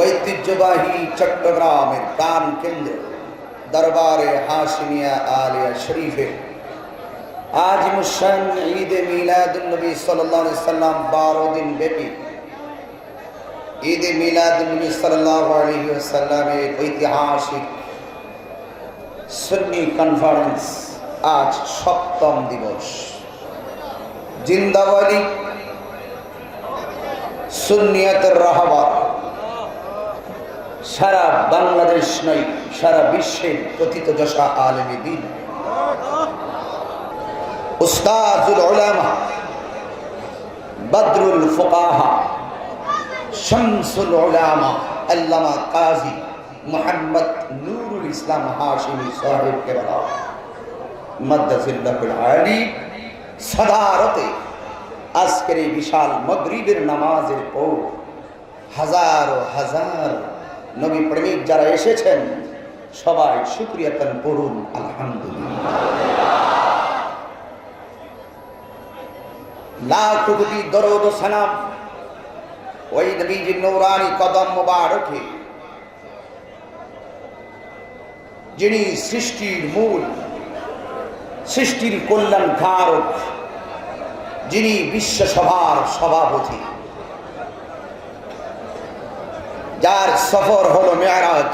ঐতিহ্যবাহী চট্টগ্রামের প্রাণ কেন্দ্র দরবারে হাশিমিয়া আলিয়া শরীফে আজ মুশান ঈদে মিলাদুন নবী সাল্লাল্লাহু আলাইহি সাল্লাম 12 দিন ব্যাপী ঈদে মিলাদুন নবী সাল্লাল্লাহু আলাইহি ওয়াসাল্লামের ঐতিহাসিক সুন্নি কনফারেন্স আজ 7ম দিবস। জিন্দাবাদী সুন্নিয়তের রাহবার সারা বাংলাদেশ নয় সারা বিশ্বের প্রথিতযশা আলেমে দ্বীন উস্তাজুল উলামা বদরুল ফুকাহা শামসুল উলামা আল্লামা কাজী মুহাম্মদ নুরুল ইসলাম হাশিমি সাহেব কেবলা মাদ্দাজিল্লাহুল আলী সাদারতে আজকের এই বিশাল মাগরিবের নামাজের পর হাজার হাজার নবী প্রেমিক যারা এসেছেন সবাই শুকরিয়া তান পড়ুন আলহামদুলিল্লাহ। লাখ কোটি দরুদ ও সালাম ওই নবীজির নূরানি কদম মোবারকে যিনি সৃষ্টির মূল, সৃষ্টির কল্যাণ কারক, যিনি বিশ্ব সভার সভাপতি, যার সফর হলো মেরাজ,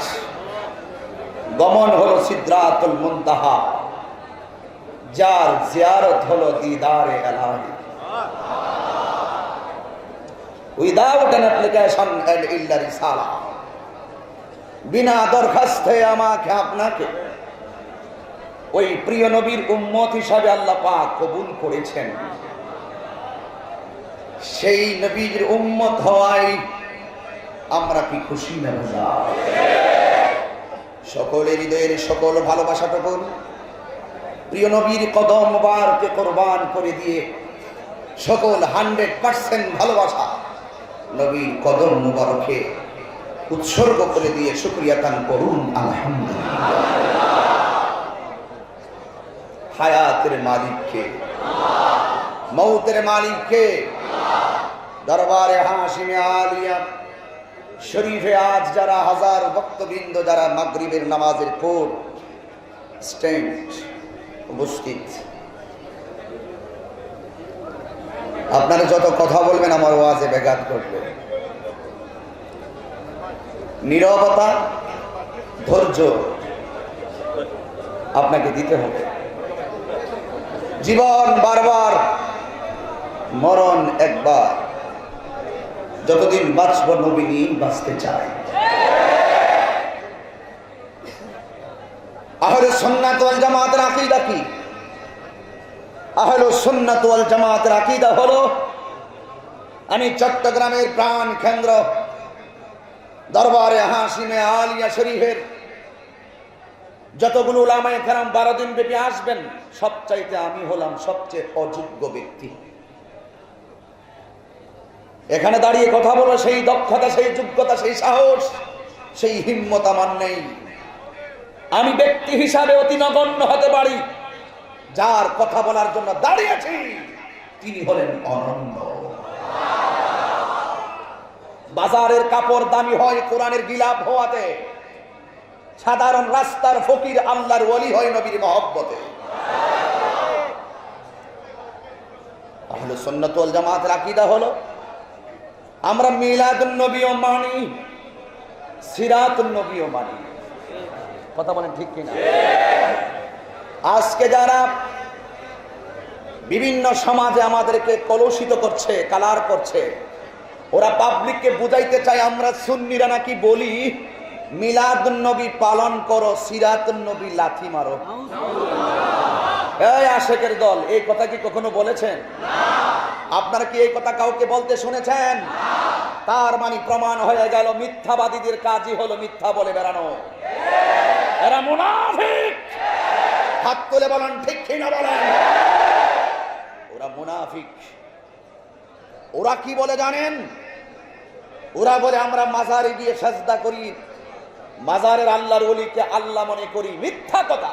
গমন হলো সিদরাতুল মুনতাহা, যার জিয়ারত হলো দিদারে ইলাহি। উইদাউট অ্যান অ্যাপ্লিকেশন এন্ড ইল্লা রিসালা, বিনা দরখাস্তে আমাকে আপনাকে ওই প্রিয় নবীর উম্মত হিসাবে আল্লাহ পাক কবুল করেছেন। সেই নবীর উম্মত হওয়ায় আমরা কি খুশি না? সকলের হৃদয়ের সকল ভালোবাসাটুকু প্রিয় নবীর কদম মোবারকে কোরবান করে দিয়ে সকল 100% ভালোবাসা নবীর কদম মোবারকে উৎসর্গ করে দিয়ে শুকরিয়া তান করুন আলহামদুলিল্লাহ। হায়াতের মালিককে, মৌতের মালিককে, দরবারে হাশিমিয়া আলিয়া শরীফে আজ যারা হাজার ভক্তবৃন্দ যারা মাগরিবের নামাজের পর স্ট্যান্ড উপস্থিত, আপনারা যত কথা বলবেন আমার ওয়াজে ব্যাঘাত করবে। নীরবতা, ধৈর্য আপনাকে দিতে হবে। জীবন বারবার, মরণ একবার, যতদিন বাঁচব নবী নিয়ে বাঁচতে চাই। আহলে সুন্নাত ওয়াল জামাতের আকীদা কি? আহলে সুন্নাত ওয়াল জামাতের আকীদা হলো আমি চট্টগ্রামের প্রাণ কেন্দ্র দরবারে হাশিমে আলিয়া শরীফের যতগুলো উলামায়ে কেরাম 12 দিন ব্যাপী আসবেন, সবচাইতে আমি হলাম সবচেয়ে অযোগ্য ব্যক্তি। এখানে দাঁড়িয়ে কথা বলো সেই দক্ষতা, সেই যোগ্যতা, সেই সাহস, সেই হিম্মত আমার নেই। আমি ব্যক্তি হিসাবে অতি নগণ্য হতে পারি, যার কথা বলার জন্য দাঁড়িয়েছি তিনি হলেন অনন্য। বাজারের কাপড় দামি হয় কোরআনের গিলাফ হওয়াতে, সাধারণ রাস্তার ফকির আল্লাহর ওলি হয় নবীর মহব্বতে। আহলে সুন্নাত ওয়াল জামাতের আকীদা হলো আমরা মিলাদুন নবীও মানি, সিরাতুন নবীও মানি। কথা বলেন ঠিক কিনা? আজকে যারা বিভিন্ন সমাজে আমাদেরকে কলুষিত করছে, কালার করছে, ওরা পাবলিককে বুঝাইতে চায় আমরা সুন্নিরা নাকি বলি মিলাদুন নবী পালন করো, সিরাতুন নবী লাথি মারো। এই আশেকের দল, এই কথা কি কখনো বলেছেন? আপনারা কি এই কথা কাউকে বলতে শুনেছেন? তার মানে প্রমাণ হয়ে গেল মিথ্যাবাদীদের কাজই হলো মিথ্যা বলে বেড়ানো। এরা মুনাফিক। হাত তুলে বলেন ঠিক কিনা বলেন? ওরা মুনাফিক। ওরা কি বলে জানেন? ওরা বলে আমরা মাজারে গিয়ে সাজদা করি, মাজারের আল্লাহর ওলিকে আল্লাহ মনে করি। মিথ্যা কথা।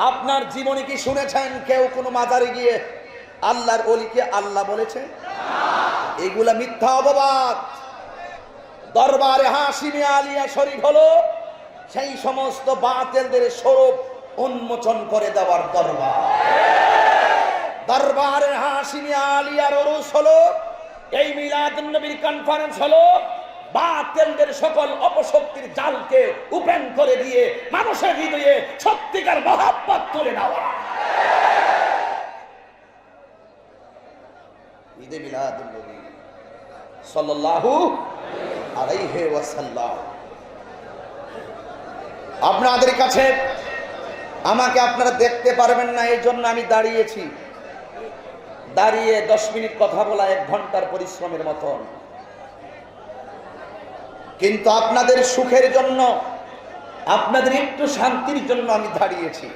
আপনার জীবনে কি শুনেছেন কেউ কোনো মাজারে গিয়ে আল্লাহর ওলিকে আল্লাহ বলেছে? এগুলা মিথ্যা অপবাদ। দরবারে হাশিমি আলিয়া শরীফ হলো সেই সমস্ত বাতিলদের স্বরূপ উন্মোচন করে দেওয়ার দরবার। দরবারে হাশিমি আলিয়ার উরুস হলো, এই মিলাদুন নবীর কনফারেন্স হলো বাতিলদের সকল অপশক্তির জালকে উপেন করে দিয়ে মানুষের হৃদয়ে সত্যিকার মহাব্বত তুলে দেওয়া। ঈদে মিলাদুন নবী সাল্লাল্লাহু আলাইহি ওয়াসাল্লাম। আপনাদের কাছে আমাকে আপনারা দেখতে পারবেন না, এই জন্য আমি দাঁড়িয়েছি। দাঁড়িয়ে 10 মিনিট কথা বলা 1 ঘন্টার পরিশ্রমের মতন, কিন্তু আপনাদের সুখের জন্য, আপনাদের একটু শান্তির জন্য আমি দাঁড়িয়েছি।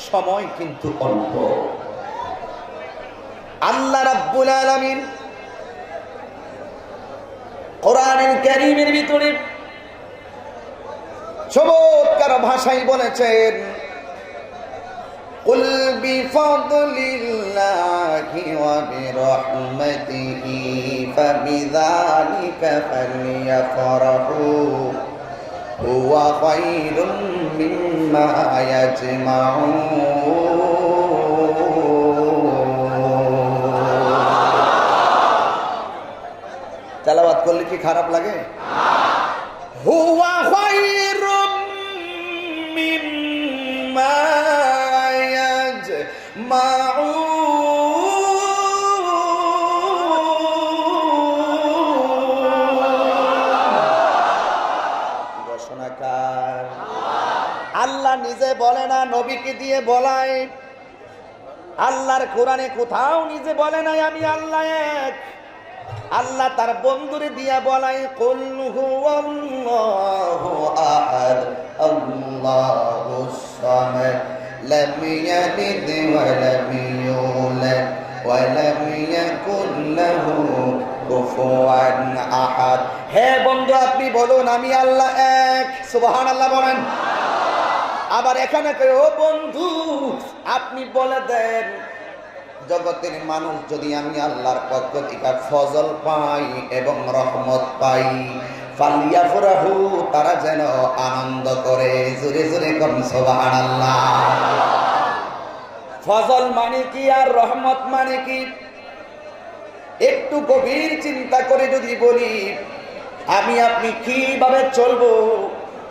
সময় কিন্তু অল্প। আল্লাহ রাব্বুল আলামিন কোরআনুল কারীমের ভিতরে চমৎকার ভাষায় বলেছেন, কুল বিফাদলিল্লাহি ওয়া বিরহমাতিহি ফাবিযালিকা ফালইফরাহু হুয়া খায়রুম মিম্মা ইয়াজমাউন। তেলাওয়াত করলে কি খারাপ লাগে? হুয়া খায়রুম মিম্মা ঘোষণাকার। আল্লাহ নিজে বলে না, নবীকে দিয়ে বলায়। আল্লাহর কোরআনে কোথাও নিজে বলে নাই আমি আল্লাহ এক। আল্লাহ তার বন্ধুরে দিয়া বলায়, কুল হুয়াল্লাহু আহাদ আল্লাহুস সামাদ লাম ইয়ালিদ ওয়া লাম ইউলাদ ওয়া লাম ইয়াকুল লাহু কুফুয়ান আহাদ। হে বন্ধু, আপনি বলুন আমি আল্লাহ এক। সুবহানাল্লাহ বলেন। আবার এখানে কই, ও বন্ধু আপনি বলে দেন জগতের মানুষ যদি আমি আল্লাহর পক্ষ থেকে ফজল পাই এবং রহমত পাই, ফালিয়াফরাহু, তারা যেন আনন্দ করে। জোরে জোরে কোন সুবহানাল্লাহ। ফজল মানে কি আর রহমত মানে কি? একটু গভীর চিন্তা করে যদি বলি, আমি আপনি কিভাবে চলবো?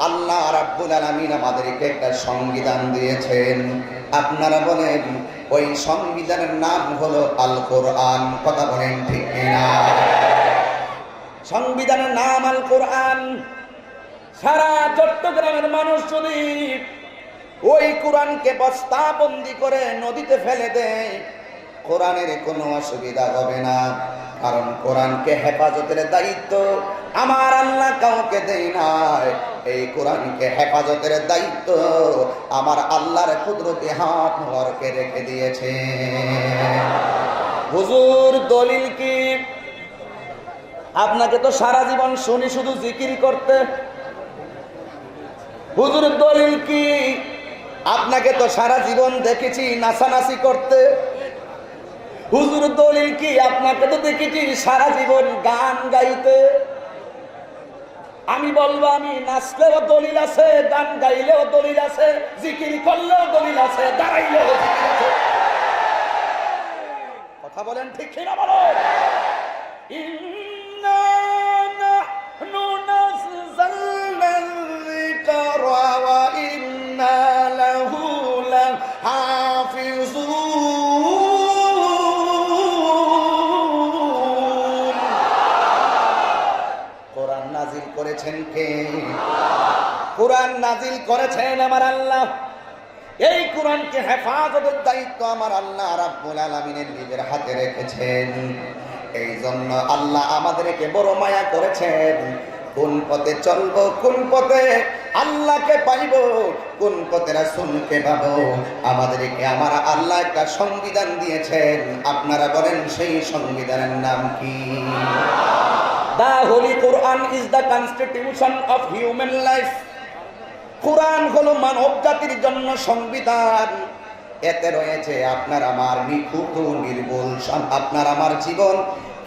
আল্লাহ রাব্বুল আলামিন আমাদেরকে একটা সংবিধান দিয়েছেন। আপনারা বলেন ওই সংবিধানের নাম হলো আল কোরআন। কথা বলেন ঠিক কিনা? সংবিধানের নাম আল কোরআন। সারা চট্টগ্রামের মানুষ যদি ওই কোরআনকে বস্তাবন্দি করে নদীতে ফেলে দেয়, কোরআনের কোনো অসুবিধা হবে না। কারণ কোরআনকে হেফাজতের দায়িত্ব আমার আল্লাহ কাউকে দেয় নাই। এই কোরআনকে হেফাজতের দায়িত্ব আমার আল্লাহর কুদরতি হাত মোবারকে রেখে দিয়েছে। হুজুর দলিল কি? আপনাকে তো সারা জীবন শুনি শুধু জিকির করতে। হুজুর দলিল কি? আপনাকে তো সারা জীবন দেখেছি নাচানাচি করতে। হুজুর দলিল কি? আপনাকে তো দেখেছি সারা জীবন গান গাইতে। আমি বলবো, আমি নাচলেও দলিল আছে, গান গাইলেও দলিল আছে, জিকির করলেও দলিল আছে, দাঁড়াইলেও জিকির আছে। কথা বলেন ঠিক কিনা বলো? ইন্না নাহনু নাযালনা যিকরা ওয়া ইন্না লাহু লাহাফিজুন। কোরআন নাজিল করেছেন কে? কোরআন নাজিল করেছেন আমার আল্লাহ। এই কোরআনকে হেফাজতের দায়িত্ব আমার আল্লাহ রাব্বুল আলামিনের নিজের হাতে রেখেছেন। এই জন্য আল্লাহ আমাদেরকে বড় মায়া করেছেন। কোন পথে চলবো, কোন পথে আল্লাহকে পাইব, কোন পথে রাসূলকে পাবো, আমাদেরকে আমার আল্লাহ একটা সংবিধান দিয়েছেন। আপনারা বলেন সেই সংবিধানের নাম কি? The Holy Quran is the constitution of human life. কোরআন হলো মানব জাতির জন্য সংবিধান। এতে রয়েছে আপনার আমার নিখুঁত নির্ভুল আপনার আমার জীবন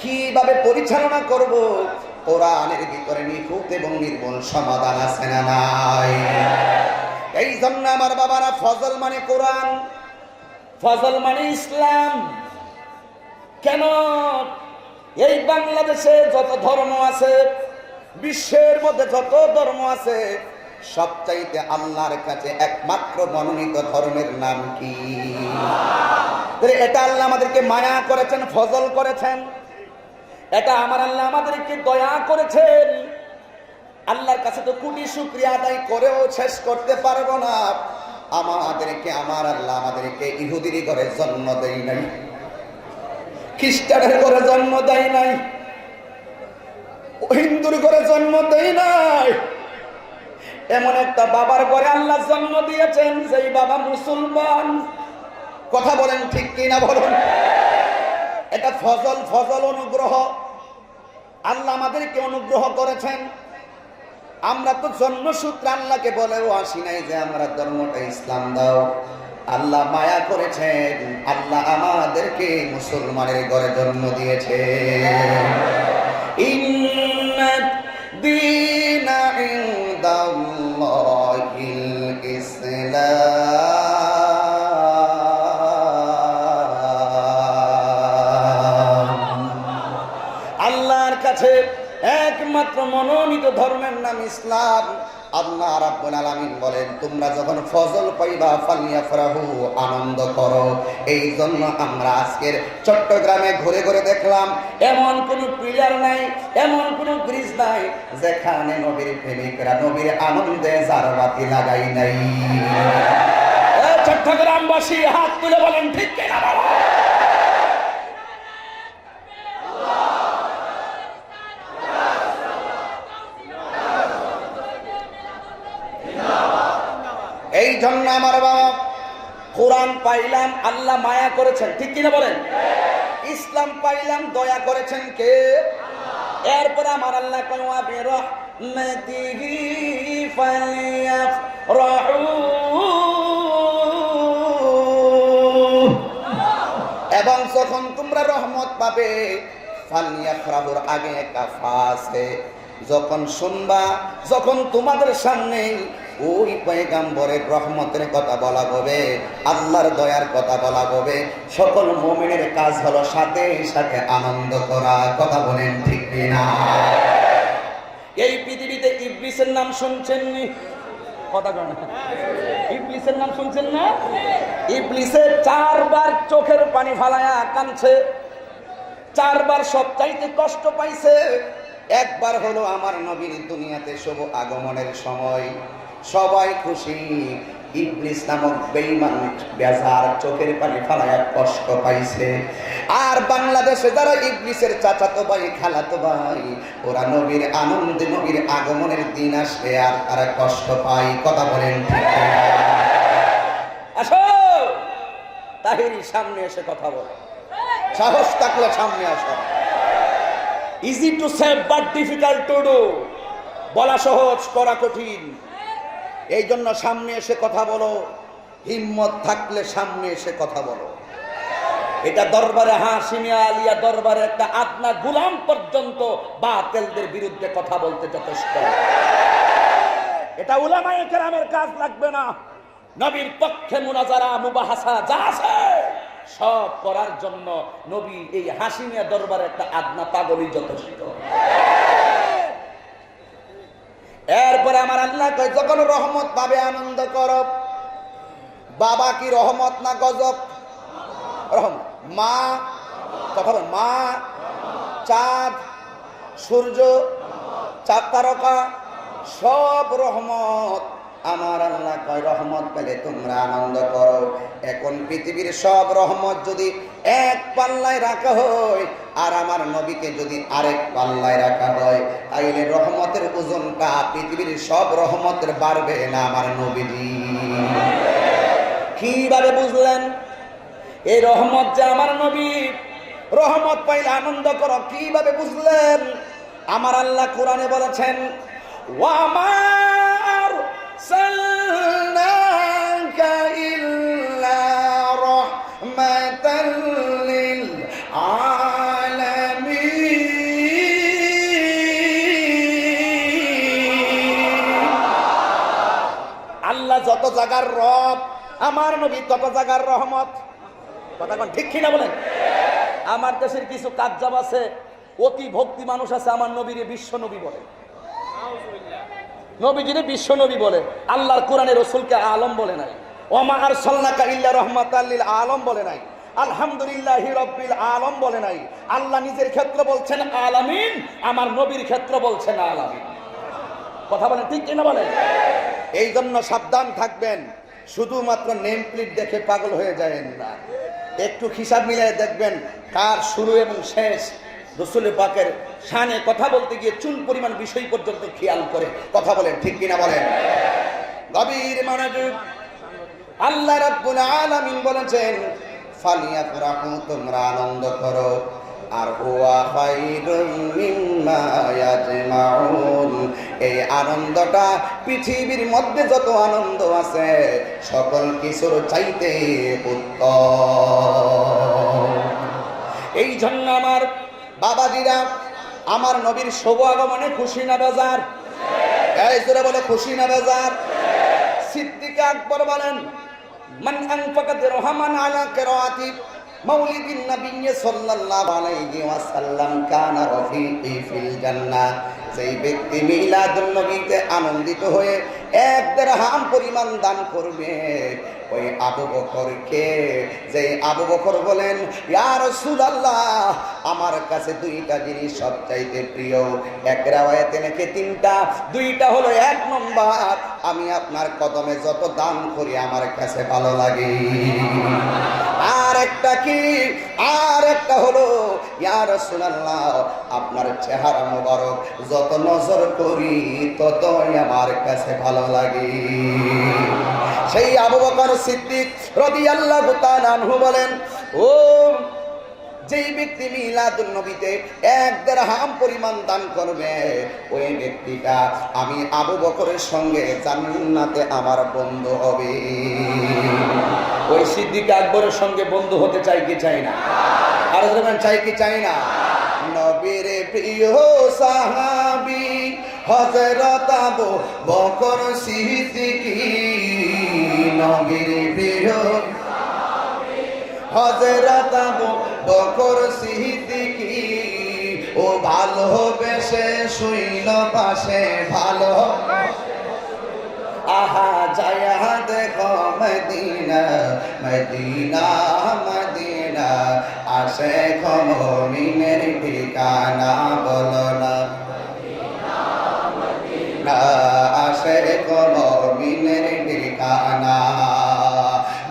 কিভাবে পরিচালনা করব, কোরআনের ভিতরে নিখুঁত এবং নির্মূল সমাধান আছে না নাই? এই জন্য আমার বাবারা, ফজল মানে কোরআন, ফজল মানে ইসলাম। কেন? এই বাংলাদেশে যত ধর্ম আছে, বিশ্বের মধ্যে যত ধর্ম আছে, সবচাইতে আল্লাহর কাছে একমাত্র মনোনীত ধর্মের নাম কি? এটা আল্লাহ আমাদেরকে মায়া করেছেন, ফজল করেছেন। এটা আমার আল্লাহ আমাদেরকে দয়া করেছেন। আল্লাহর কাছে তো কোটি শুকরিয়া আদায় করেও শেষ করতে পারবো না। আমাদেরকে আমার আল্লাহ আমাদেরকে ইহুদির ঘরে জন্ম দেয় নাই, খ্রিস্টানের ঘরে জন্ম দেয় নাই, হিন্দুর ঘরে জন্ম দেয় নাই। এমন একটা বাবার ঘরে আল্লাহ জন্ম দিয়েছেন, যেই বাবা মুসলমান। কথা বলেন ঠিক কিনা বলুন? এটা ফজল, ফজল অনুগ্রহ। আল্লাহ আমাদেরকে অনুগ্রহ করেছেন। আমরা তো জন্মসূত্রে আল্লাহকে বলেও আসি নাই যে আমরা ধর্মটা ইসলাম দাও। আল্লাহ মায়া করেছেন, আল্লাহ আমাদেরকে মুসলমানের ঘরে জন্ম দিয়েছে। ইন্না দীনা ইনদাল্লাহিল ইসলাম। আল্লাহর কাছে একমাত্র মনোনীত ধর্মের নাম ইসলাম। আল্লাহ রাব্বুল আলামিন বলেন, তোমরা যখন ফজল পাইবা ফালিয়াফরাহু, আনন্দ করো। এই জন্য আমরা আজকের চট্টগ্রামে ঘুরে ঘুরে দেখলাম এমন কোন পিলার নাই, এমন কোন ব্রিজ নাই যেখানে নবীর প্রেমিকরা নবীর আনন্দে জারবাতি লাগাই নাই। চট্টগ্রামবাসী হাত তুলে বলেন ঠিক কিনা? এই জন্য আমার বাবা, কোরআন পাইলাম আল্লাহ মায়া করেছেন, ঠিক কিনা বলেন? ইসলাম পাইলাম দয়া করেছেন কে? এরপর আমার আল্লাহ কওয়া বিরহমাতিহি ফালিয়াফরাহু, এবং যখন তোমরা রহমত পাবে, ফালিয়াফরাহুর আগে একটা ফা আছে। যখন শুনবা, যখন তোমাদের সামনে ওই পয়গাম্বরের রহমতের কথা বলা হবে, আল্লাহর দয়ার কথা বলা হবে, সকল মুমিনের কাজ হলো সাথে সাথে আনন্দ করা। কথা বলেন ঠিক কিনা? এই পৃথিবীতে ইবলিসের নাম শুনছেন নি? কথা বলেন, ইবলিসের নাম শুনছেন না? ইবলিসের 4 বার চোখের পানি ফালায়া কাঁদছে, 4 বার সবচাইতে কষ্ট পাইছে। একবার হলো আমার নবীর দুনিয়াতে শুভ আগমনের সময়, সবাই খুশি। ইবলিস নামক বেঈমান বেজার চোখের পানি ফালায়া কষ্ট পাইছে। আর বাংলাদেশে যারা ইবলিসের চাচাতো ভাই, খালাতো ভাই, ওরা নবীর আনন্দে, নবীর আগমনের দিন আসলে আর তারা কষ্ট পায়। কথা বলেন ঠিক না? আসো তাহিরি, সামনে এসে কথা বলো। সাহস থাকলে সামনে আসো। Easy to say but difficult to do. বলা সহজ, করা কঠিন। এই জন্য সামনে এসে কথা বলো। হিম্মত থাকলে সামনে এসে কথা বলো। এটা দরবারে হাশিমিয়া আলিয়া দরবারে একটা আদনা গোলাম পর্যন্ত বাতিলদের বিরুদ্ধে কথা বলতে যথেষ্ট। এটা উলামায়ে কেরামের কাজ লাগবে না। নবীর পক্ষে মুনাজারা, মুবাহাসা যা আছে সব করার জন্য নবী এই হাশিমিয়া দরবারে একটা আদনা পাগলই যথেষ্ট। এরপরে আমার আল্লাহ কয়, যখন রহমত পাবে আনন্দ করো। বাবা কি রহমত না গজব? রহমত। মা, কথা বল, মা, চাঁদ, সূর্য, চাঁদ তারকা, সব রহমত। আমার আল্লাহ কয়, রহমত পেলে তোমরা আনন্দ করো। এখন পৃথিবীর সব রহমত যদি এক পাল্লায় রাখা হয়, আর আমার নবীকে যদি আরেক পাল্লায় রাখা হয়, তাইলে রহমতের ওজনটা পৃথিবীর সব রহমতের বাড়বে না আমার নবীজি। কিভাবে বুঝলেন এই রহমত যে আমার নবী? রহমত পাইলে আনন্দ করো, কিভাবে বুঝলেন? আমার আল্লাহ কোরআনে বলেছেন, ওয়ামার সাল্লাকা ইল্লা রাহমাতাল লিল আলামিন। আল্লাহ যত জায়গার রব, আমার নবী তত জায়গার রহমত। কথা কোন ঠিক কিনা বলেন? আমার দেশের কিছু কাজ্জাব আছে, অতি ভক্তি মানুষ আছে, আমার নবীরে বিশ্ব নবী বলে, নবীজিরে বিশ্ব নবী বলে। আল্লাহর কোরআনে রসুলকে আলম বলে নাই, ওমা আরসালনাকা ইল্লা রাহমাতাল লিল আলম বলে নাই, আলহামদুলিল্লাহি রাব্বিল আলম বলে নাই। আল্লাহ নিজের ক্ষেত্রে বলছেন আলামিন, আমার নবীর ক্ষেত্রে বলছেন আলামিন। কথা বলেন ঠিক কিনা বলেন? এই জন্য সাবধান থাকবেন, শুধুমাত্র নেম প্লেট দেখে পাগল হয়ে যাবেন না, একটু হিসাব মিলিয়ে দেখবেন কার শুরু এবং শেষ। রসুল পাকের শানে কথা বলতে গিয়ে চুল পরিমাণ বিষয় পর্যন্ত খেয়াল করে কথা বলেন ঠিক কিনা বলেন? গভীর মনোযোগ। আল্লাহ রাব্বুল আলামিন বলেছেন ফালিয়াফরাহু, তোমরা আনন্দ করো, আর হুয়া খায়রুম মিম্মা ইয়াজমাউন, এই আনন্দটা পৃথিবীর মধ্যে যত আনন্দ আছে সকল কিছুর চাইতে উত্তম। এই জন্য আমার বাবাজিরা, আমার নবীর শুভ আগমনে খুশি না বেজার? এই জোরে বলে খুশি না বেজার? সিদ্দিক আকবর বলেন মান আনফাকা দিরহামান আলা কিরাআতি মাউলিদিন নবী সাল্লাল্লাহু আলাইহি ওয়াসাল্লাম কানা রাফিকি ফিল জান্নাহ, সেই ব্যক্তি মিলাদুন নবীতে আনন্দিত হয়ে 1 দিরহাম পরিমাণ দান করবে, ওই আবু বকরকে, যে আবু বকর বলেন ইয়া রাসূলুল্লাহ, আমার কাছে 2টা জিনিস সবচাইতে প্রিয়। এক রাওয়ায়াতে নাকি 3টা, 2টা হলো 1 নম্বর, আমি আপনার কদমে যত দান করি আমার কাছে ভালো লাগে। আর একটা কি? আর একটা হলো ইয়া রাসূলুল্লাহ, আপনার চেহারা মোবারক যত নজর করি ততই আমার কাছে ভালো লাগে। সেই আবু বকর সিদ্দিক রাদিয়াল্লাহু তাআলা আনহু বলেন, ও যেই ব্যক্তি মিলাদুন নবীতে 1 দিরহাম পরিমাণ দান করবে, ওই ব্যক্তিটা আমি আবু বকরের সঙ্গে জান্নাতে আমার বন্ধু হবে। ওই সিদ্দিক আকবরের সঙ্গে বন্ধু হতে চাই কি চাই না? আর যেমন চাই কি চাই না? নবীর প্রিয় সাহাবী হযরত আবু বকর সিদ্দিক, নবীর প্রিয় হযরত আবু বকর সিদ্দিক, ও ভালোবেসে শুইল পাশে, ভালো আহা যায়া দেখো মদিনা মদিনা মদিনা, আসে মুমিনের ঠিকানা, বলো না মদিনা, আসে মুমিনের ঠিকানা।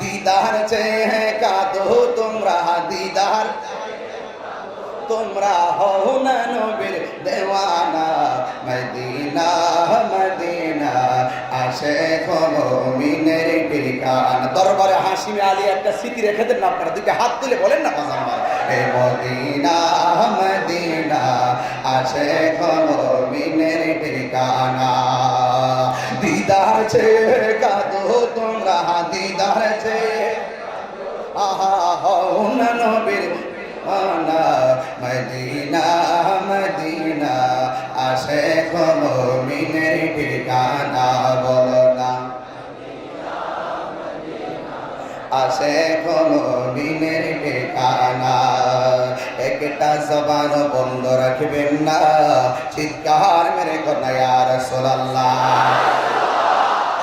দিদার চেয়ে কাঁদো তোমরা, দিদার তোমরা হও না নবীর দেওয়ানা, মদিনা মদিনা, আসে মুমিনের ঠিকানা। দরবারে হাশিম আলী একটা স্মৃতি রেখে দেন না আপনারা, 2টা হাত তুলে বলেন না বাজার, এ মদিনা মদিনা, আসে মুমিনের ঠিকানা। দিদার চেয়ে কাঁদো তোমরা, দিদার চেয়ে আহা হও না নবীর আনা, মদিনা মদিনা, আসে মুমিনের ঠিকানা, বলো না আসে মুমিনের ঠিকানা। একটা জবান বন্ধ রাখবেন না, চিৎকার মেরে কোন ইয়া রাসূলুল্লাহ।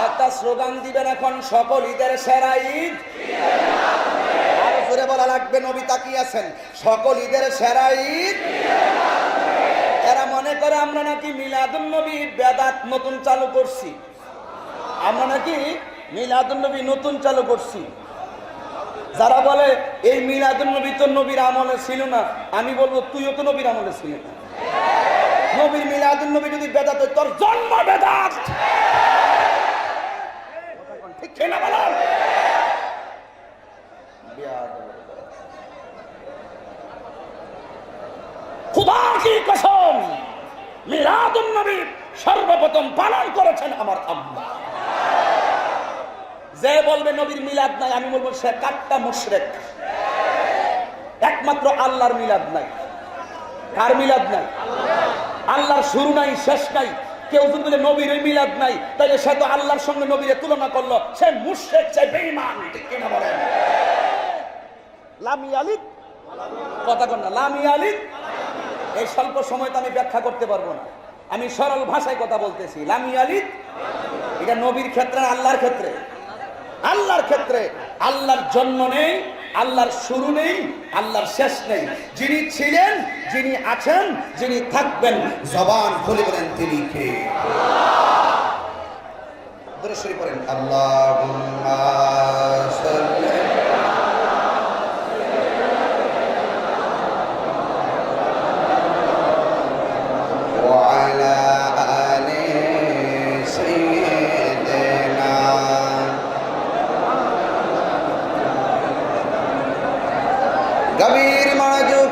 একটা স্লোগান দিবেন এখন, সকল ঈদের সেরা ঈদ। আরো জোরে বলা লাগবে, নবী তাকিয়ে আছেন, সকল ঈদের সেরা ঈদ। এরা মনে করে আমরা নাকি মিলাদুন নবী বেদাত নতুন চালু করছি, আমরা নাকি মিলাদুন নবী নতুন চালু করছি। যারা বলে এই মিলাদুন নবী তো নবীর আমলে ছিল না, আমি বলবো তুইও তো নবীর আমলে ছিল না। নবীর মিলাদুন নবী যদি বেদাত, তোর জন্ম বেদাত, ঠিক না বলেন? খুদা কি কসম, মিলাদুন নবী সর্বপ্রথম পালন করেছেন আমার আম্মা। যে বলবে নবীর মিলাদ নাই, আমি বলবো সে কাট্টা মুশরিক। একমাত্র আল্লাহর মিলাদ নাই। কার মিলাদ নাই? আল্লাহর শুরু নাই শেষ নাই, কেউ যদি বলে নবীর মিলাদ নাই, তাহলে সে তো আল্লাহর সঙ্গে নবীর তুলনা করলো, সে মুশরিক, সে বেঈমান। ঠিক কিনা বলেন? লাম ইয়ালিদ, কথা কন না, লাম ইয়ালিদ। এই স্বল্প সময় তো আমি ব্যাখ্যা করতে পারবো না, আমি সরল ভাষায় কথা বলতেছি। লাম ইয়ালিদ এটা নবীর ক্ষেত্রে, আল্লাহর ক্ষেত্রে। আল্লাহর ক্ষেত্রে আল্লাহর জন্ম নেই, আল্লাহর শুরু নেই, আল্লাহর শেষ নেই। যিনি ছিলেন, যিনি আছেন, যিনি থাকবেন, জবান খুলে বলেন তিনি কে? দরুদ শরীফ পড়েন, আল্লাহুম্মা সাল্লি ওয়া আলা আলি সাইয়্যিদিনা। গভীর মনোযোগ,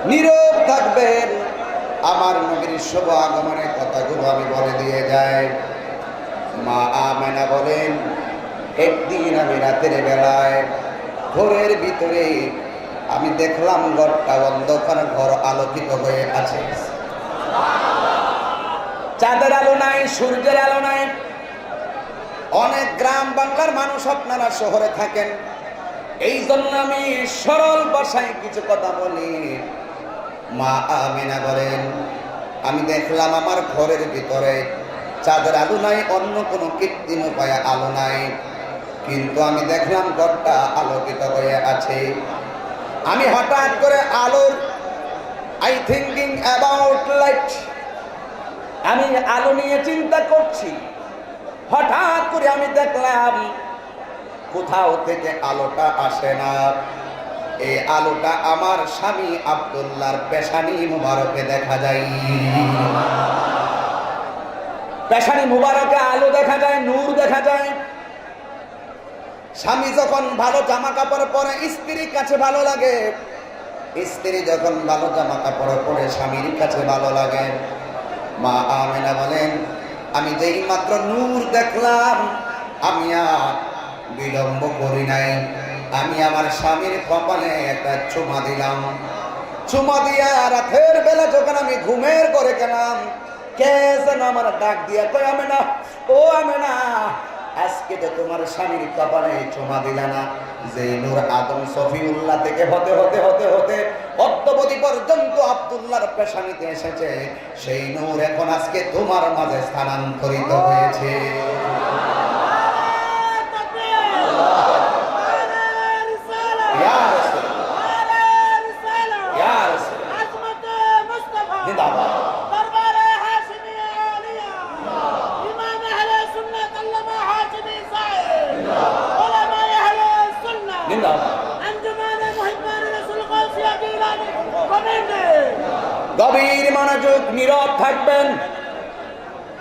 নীরব থাকবেন। আমার নবীর শুভ আগমনের কথাগুলো আমি বলে দিয়ে যাই। মা আমেনা বলেন, একদিন আমি রাতের বেলায় ঘরের ভিতরে আমি দেখলাম ঘরটা অন্ধকার, ঘর আলোকিত হয়ে আছে। চাঁদের আলো নাই, সূর্যের আলো নাই। অনেক গ্রাম বাংলার মানুষ, আপনারা শহরে থাকেন, এই জন্য আমি সরল ভাষায় কিছু কথা বলি। মা আমেনা বলেন, আমি দেখলাম আমার ঘরের ভিতরে চাঁদের আলো নাই, অন্য কোনো কৃত্রিম উপায়ে আলো নাই, কিন্তু আমি দেখলাম ঘরটা আলোকিত হয়ে আছে। আমি হঠাৎ করে আলোর, আই থিঙ্কিং অ্যাবাউট লাইট, আমি আলো নিয়ে চিন্তা করছি। হঠাৎ করে আমি দেখলাম কোথাও থেকে আলোটা আসে না। এই আলোটা আমার স্বামী আব্দুল্লাহর পেশানি মুবারকে দেখা যায়। পেশানি মুবারকে আলো দেখা যায়, নূর দেখা যায়। স্বামী যখন ভালো জামা কাপড় পরে স্ত্রীর কাছে ভালো লাগে, স্ত্রী যখন ভালো জামা কাপড় পরে স্বামীর কাছে ভালো লাগে। মা আমেনা বলেন, আমি যেই মাত্র নূর দেখলাম, আমি আর বিলম্ব করি নাই, আমি আমার স্বামীর কপালে একটা চুমা দিলাম। চুমা দিয়া রাতের বেলা যখন আমি ঘুমের ঘরে গেলাম, কে যেন আমার ডাক দিয়া কয়, আমেনা, ও আমেনা, আজকে তো তোমার স্বামীর কপালে চুমা দিলা না। যে নূর আদম সফিউল্লাহ থেকে হতে হতে হতে হতে অদ্যবধি পর্যন্ত আব্দুল্লাহর পেশানিতে এসেছে, সেই নূর এখন আজকে তোমার মাঝে স্থানান্তরিত হয়েছে। গভীর মনোযোগ, নীরব থাকবেন।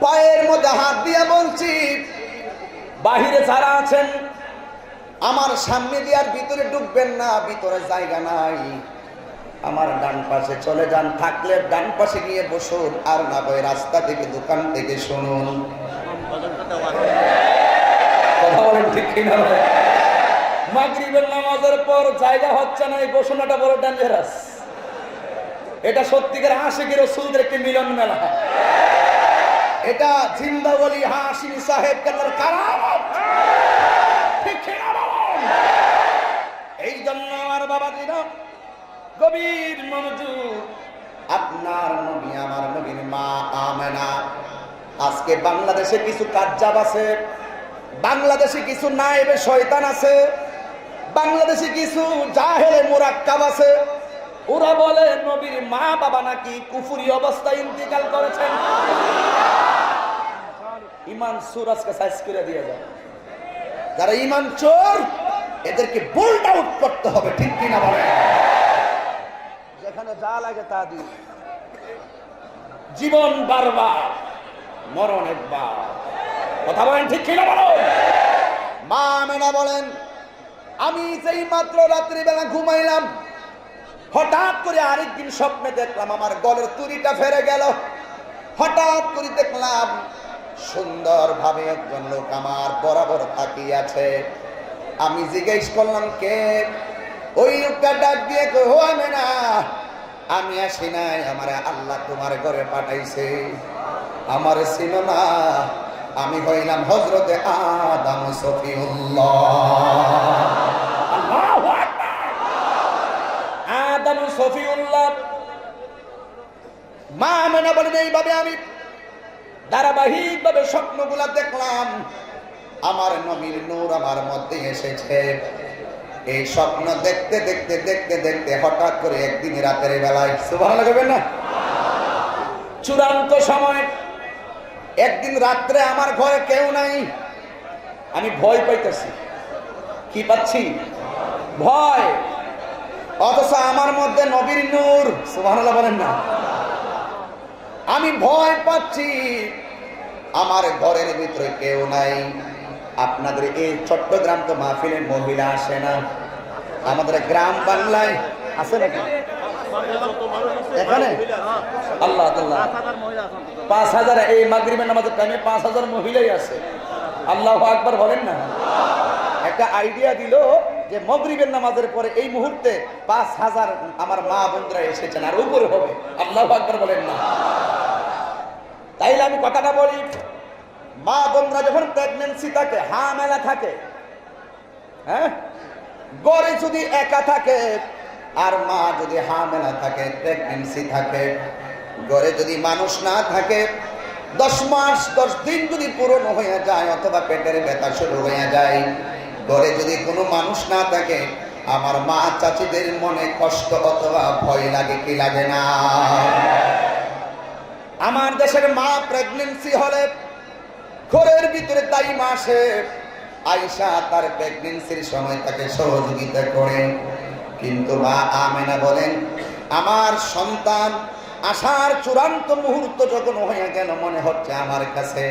পায়ের মধ্যে হাত দিয়ে বলছি, বাহিরে যারা আছেন আমার সামনে দিয়ে আর ভিতরে ঢুকবেন না, ভিতরে জায়গা নাই। আমার ডান পাশে চলে যান, থাকলে ডান পাশে গিয়ে বসুন, আর না হয় রাস্তা থেকে, দোকান থেকে শুনুন। কথা বলেন ঠিক কিনা? মাগরিবের নামাজের পর জায়গা হচ্ছে না, এই ঘোষণাটা বড় ডেঞ্জারাস। এটা সত্যিকার আশিকের রাসূলদের একটি মিলন মেলা। এটা জিন্দা ওলি হাশিমি সাহেব কেন্দ্রের কারামত। ঠিক কিনা বলেন? এই জন্য আমার বাবা দিনা গভীর মনোযোগ। আপনার নবী, আমার নবীর মা আমেনা, আজকে বাংলাদেশে কিছু কাজ্জাব আছে, বাংলাদেশে কিছু নায়েবে শয়তান আছে, বাংলাদেশে কিছু জাহেলে মুরাক্কাব আছে। ওরা বলে নবীর মা বাবা নাকি কুফরি অবস্থায় ইন্তেকাল করেছেন। ইমান চোর আজকে সাইজ করে দিয়ে যায়। যারা ইমান চোর, এদেরকে বোল্ড আউট করতে হবে। ঠিক কিনা বলেন? যেখানে যা লাগে তা দিই। জীবন বারবার, মরণ একবার। কথা বলেন ঠিক কিনা বলেন? মা আমেনা বলেন, আমি যেই মাত্র রাত্রিবেলা ঘুমাইলাম, হঠাৎ করে আরেকদিন স্বপ্নে দেখলাম আমার গলের তুড়িটা ফেরে গেল। হঠাৎ করে দেখলাম সুন্দর ভাবে একজন লোক আমার বরাবর তাকিয়ে আছে। আমি জিজ্ঞেস করলাম কে? ওই লোকটা ডাক দিয়ে কই, ও আমেনা, আমি আসি নাই, আমার আল্লাহ তোমার ঘরে পাঠাইছে। আমার ছিল না, আমি হইলাম হযরতে আদম সফিউল্লাহ। আল্লাহু আকবার। আদম সফিউল্লাহ। মা আমেনা বলেন এইভাবে আমি ধারাবাহিকভাবে স্বপ্নগুলা দেখলাম, আমার নবীর নূর আমার মধ্যে এসেছে। এই স্বপ্ন দেখতে দেখতে দেখতে দেখতে হঠাৎ করে একদিন রাতের বেলায়, সুবহানাল্লাহ বলবেন না, চূড়ান্ত সময় একদিন রাত্রে আমার ঘরে কেউ নাই, আমি ভয় পাইতেছি। কি পাচ্ছি? ভয়। অথচ আমার মধ্যে নবীর নূর, সুবহানাল্লাহ বলেন না। আমি ভয় পাচ্ছি, আমার ঘরের ভিতরে কেউ নাই। আপনাদের এই চট্টগ্রাম তো মাহফিলের মহিলা আসে না, আমাদের গ্রাম বাংলায় আছে নাকি? এখানে আল্লাহ তাআলা 5000, এই মাগরিবের নামাজের টাইমে 5000 মহিলাই আছে। আল্লাহু আকবার বলেন না। একটা আইডিয়া দিল যে মাগরিবের নামাজের পরে এই মুহূর্তে 5000 আমার মা বোনরা এসেছেন, আর উপরে হবে। আল্লাহু আকবার বলেন না। তাইলে আমি কথাটা বলি, মা বোনরা যখন প্রেগন্যান্সি থাকে, হামেলা থাকে, হ্যাঁ, গড়ে যদি একা থাকে, আর মা যদি হামেলা থাকে, প্রেগন্যান্সি থাকে, গড়ে যদি মানুষ না থাকে, 10 মাস 10 দিন যদি পূরণ হয়ে যায় অথবা পেটের ব্যথা শুরু হয়ে যায়, ঘরে যদি কোনো মানুষ না থাকে, আমার মা চাচিদের মনে কষ্ট অথবা ভয় লাগে কি লাগে না? আমার দেশের মা প্রেগন্যান্সি হলে ঘরের ভিতরে তাই মাসে আয়েশা তার প্রেগন্যান্সির সময় তাকে সহযোগিতা করেন। কিন্তু মা আমেনা বলেন, আমার সন্তান আসার চূড়ান্ত মুহূর্ত যখন হয়ে গেল, মনে হচ্ছে আমার কাছে,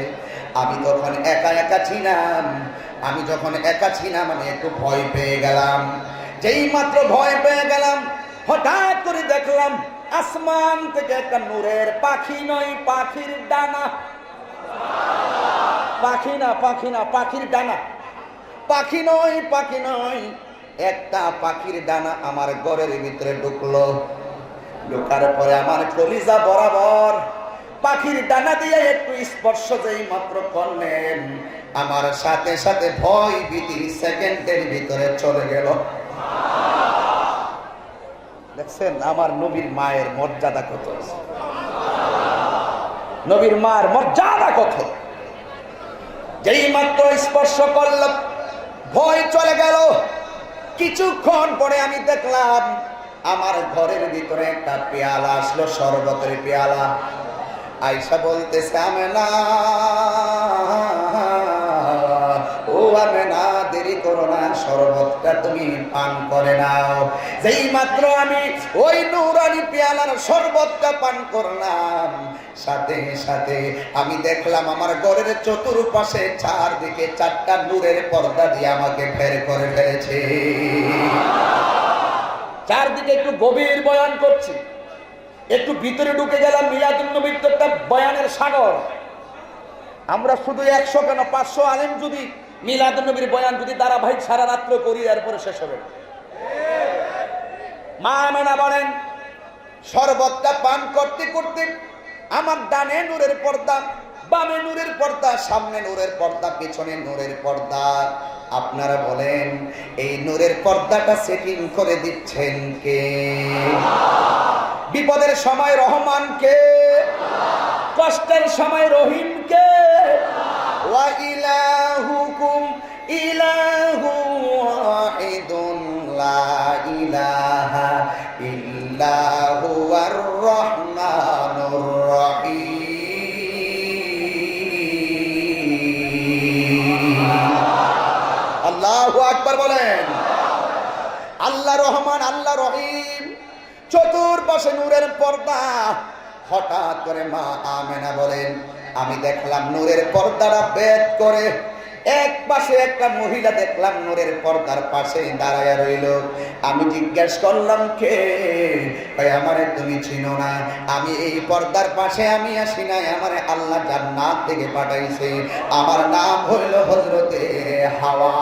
আমি তখন একা একা ছিলাম। আমি যখন একা ছিলাম, আমি একটু ভয় পেয়ে গেলাম। যেই মাত্র ভয় পেয়ে গেলাম, হঠাৎ করে দেখলাম আসমান থেকে একটা নূরের পাখি, নয় পাখির ডানা, পাখি না, পাখি না, পাখির ডানা, পাখি নয়, পাখি নয়, একটা পাখির ডানা আমার ঘরের ভিতরে ঢুকলো। ঢোকার পরে আমার কলিজা বরাবর পাখির ডানা দিয়ে একটু স্পর্শ যেই মাত্র করলেন, আমার সাথে সাথে ভয় ভীতি সেকেন্ডের ভিতরে চলে গেল। দেখছেন আমার নবীর মায়ের মর্যাদা কত, নবীর মায়ের মর্যাদা কত। যেই মাত্র স্পর্শ করল, ভয় চলে গেল। কিছুক্ষণ পরে আমি দেখলাম আমার ঘরের ভিতরে একটা পেয়ালা আসলো, শরবতের পেয়ালা। আয়েশা বলতেছে, আমেনা, ও আমেনা, দেরি করো না, শরবতটা তুমি পান করে নাও। যেই মাত্র আমি ওই নূরানি পেয়ালার শরবতটা পান করলাম, সাথে সাথে আমি দেখলাম আমার ঘরের চতুর্পাশে চারদিকে 4টা নূরের পর্দা দিয়ে আমাকে বের করে ফেলেছে। চারদিকে একটু গভীর বয়ান করছি, একটু ভিতরে ঢুকে গেলাম। মিলাদুন নবীর তো একটা বয়ানের সাগর। আমরা শুধু 100 কেন 500 আলেম যদি মিলাদুন নবীর বয়ান যদি ধারাবাহিক সারা রাত্র করি, এরপরে শেষ হবে। মা আমেনা বলেন, শরবতটা পান করতে করতে আমার ডানে নূরের পর্দা, বামে নূরের পর্দা, সামনে নূরের পর্দা, পিছনে নূরের পর্দা। আপনারা বলেন, এই নূরের পর্দাটা সেটিং করে দিচ্ছেন কে? বিপদের সময় রহমান কে? কষ্টের সময় রহিম কে? ওয়া ইলাহুকুম ইলাহু ওয়াহিদুন লা ইলাহা ইল্লা হুয়ার রহমানুর রহিম। আল্লাহু আকবার বলেন। আল্লাহ রহমান, আল্লাহ রহিম, চতুর্পাশে নূরের পর্দা। হঠাৎ করে মা আমেনা বলেন, আমি দেখলাম নূরের পর্দাটা ভেদ করে এক পাশে একটা মহিলা দেখলাম নূরের পর্দার পাশে দাঁড়ায়া রইল। আমি জিজ্ঞেস করলাম, কে? ভাই, আমারে তুমি চিনো না? আমি এই পর্দার পাশে আমি আসি নাই, আমারে আল্লাহ জান্নাত থেকে পাঠাইছে। আমার নাম হইল হযরতে হাওয়া।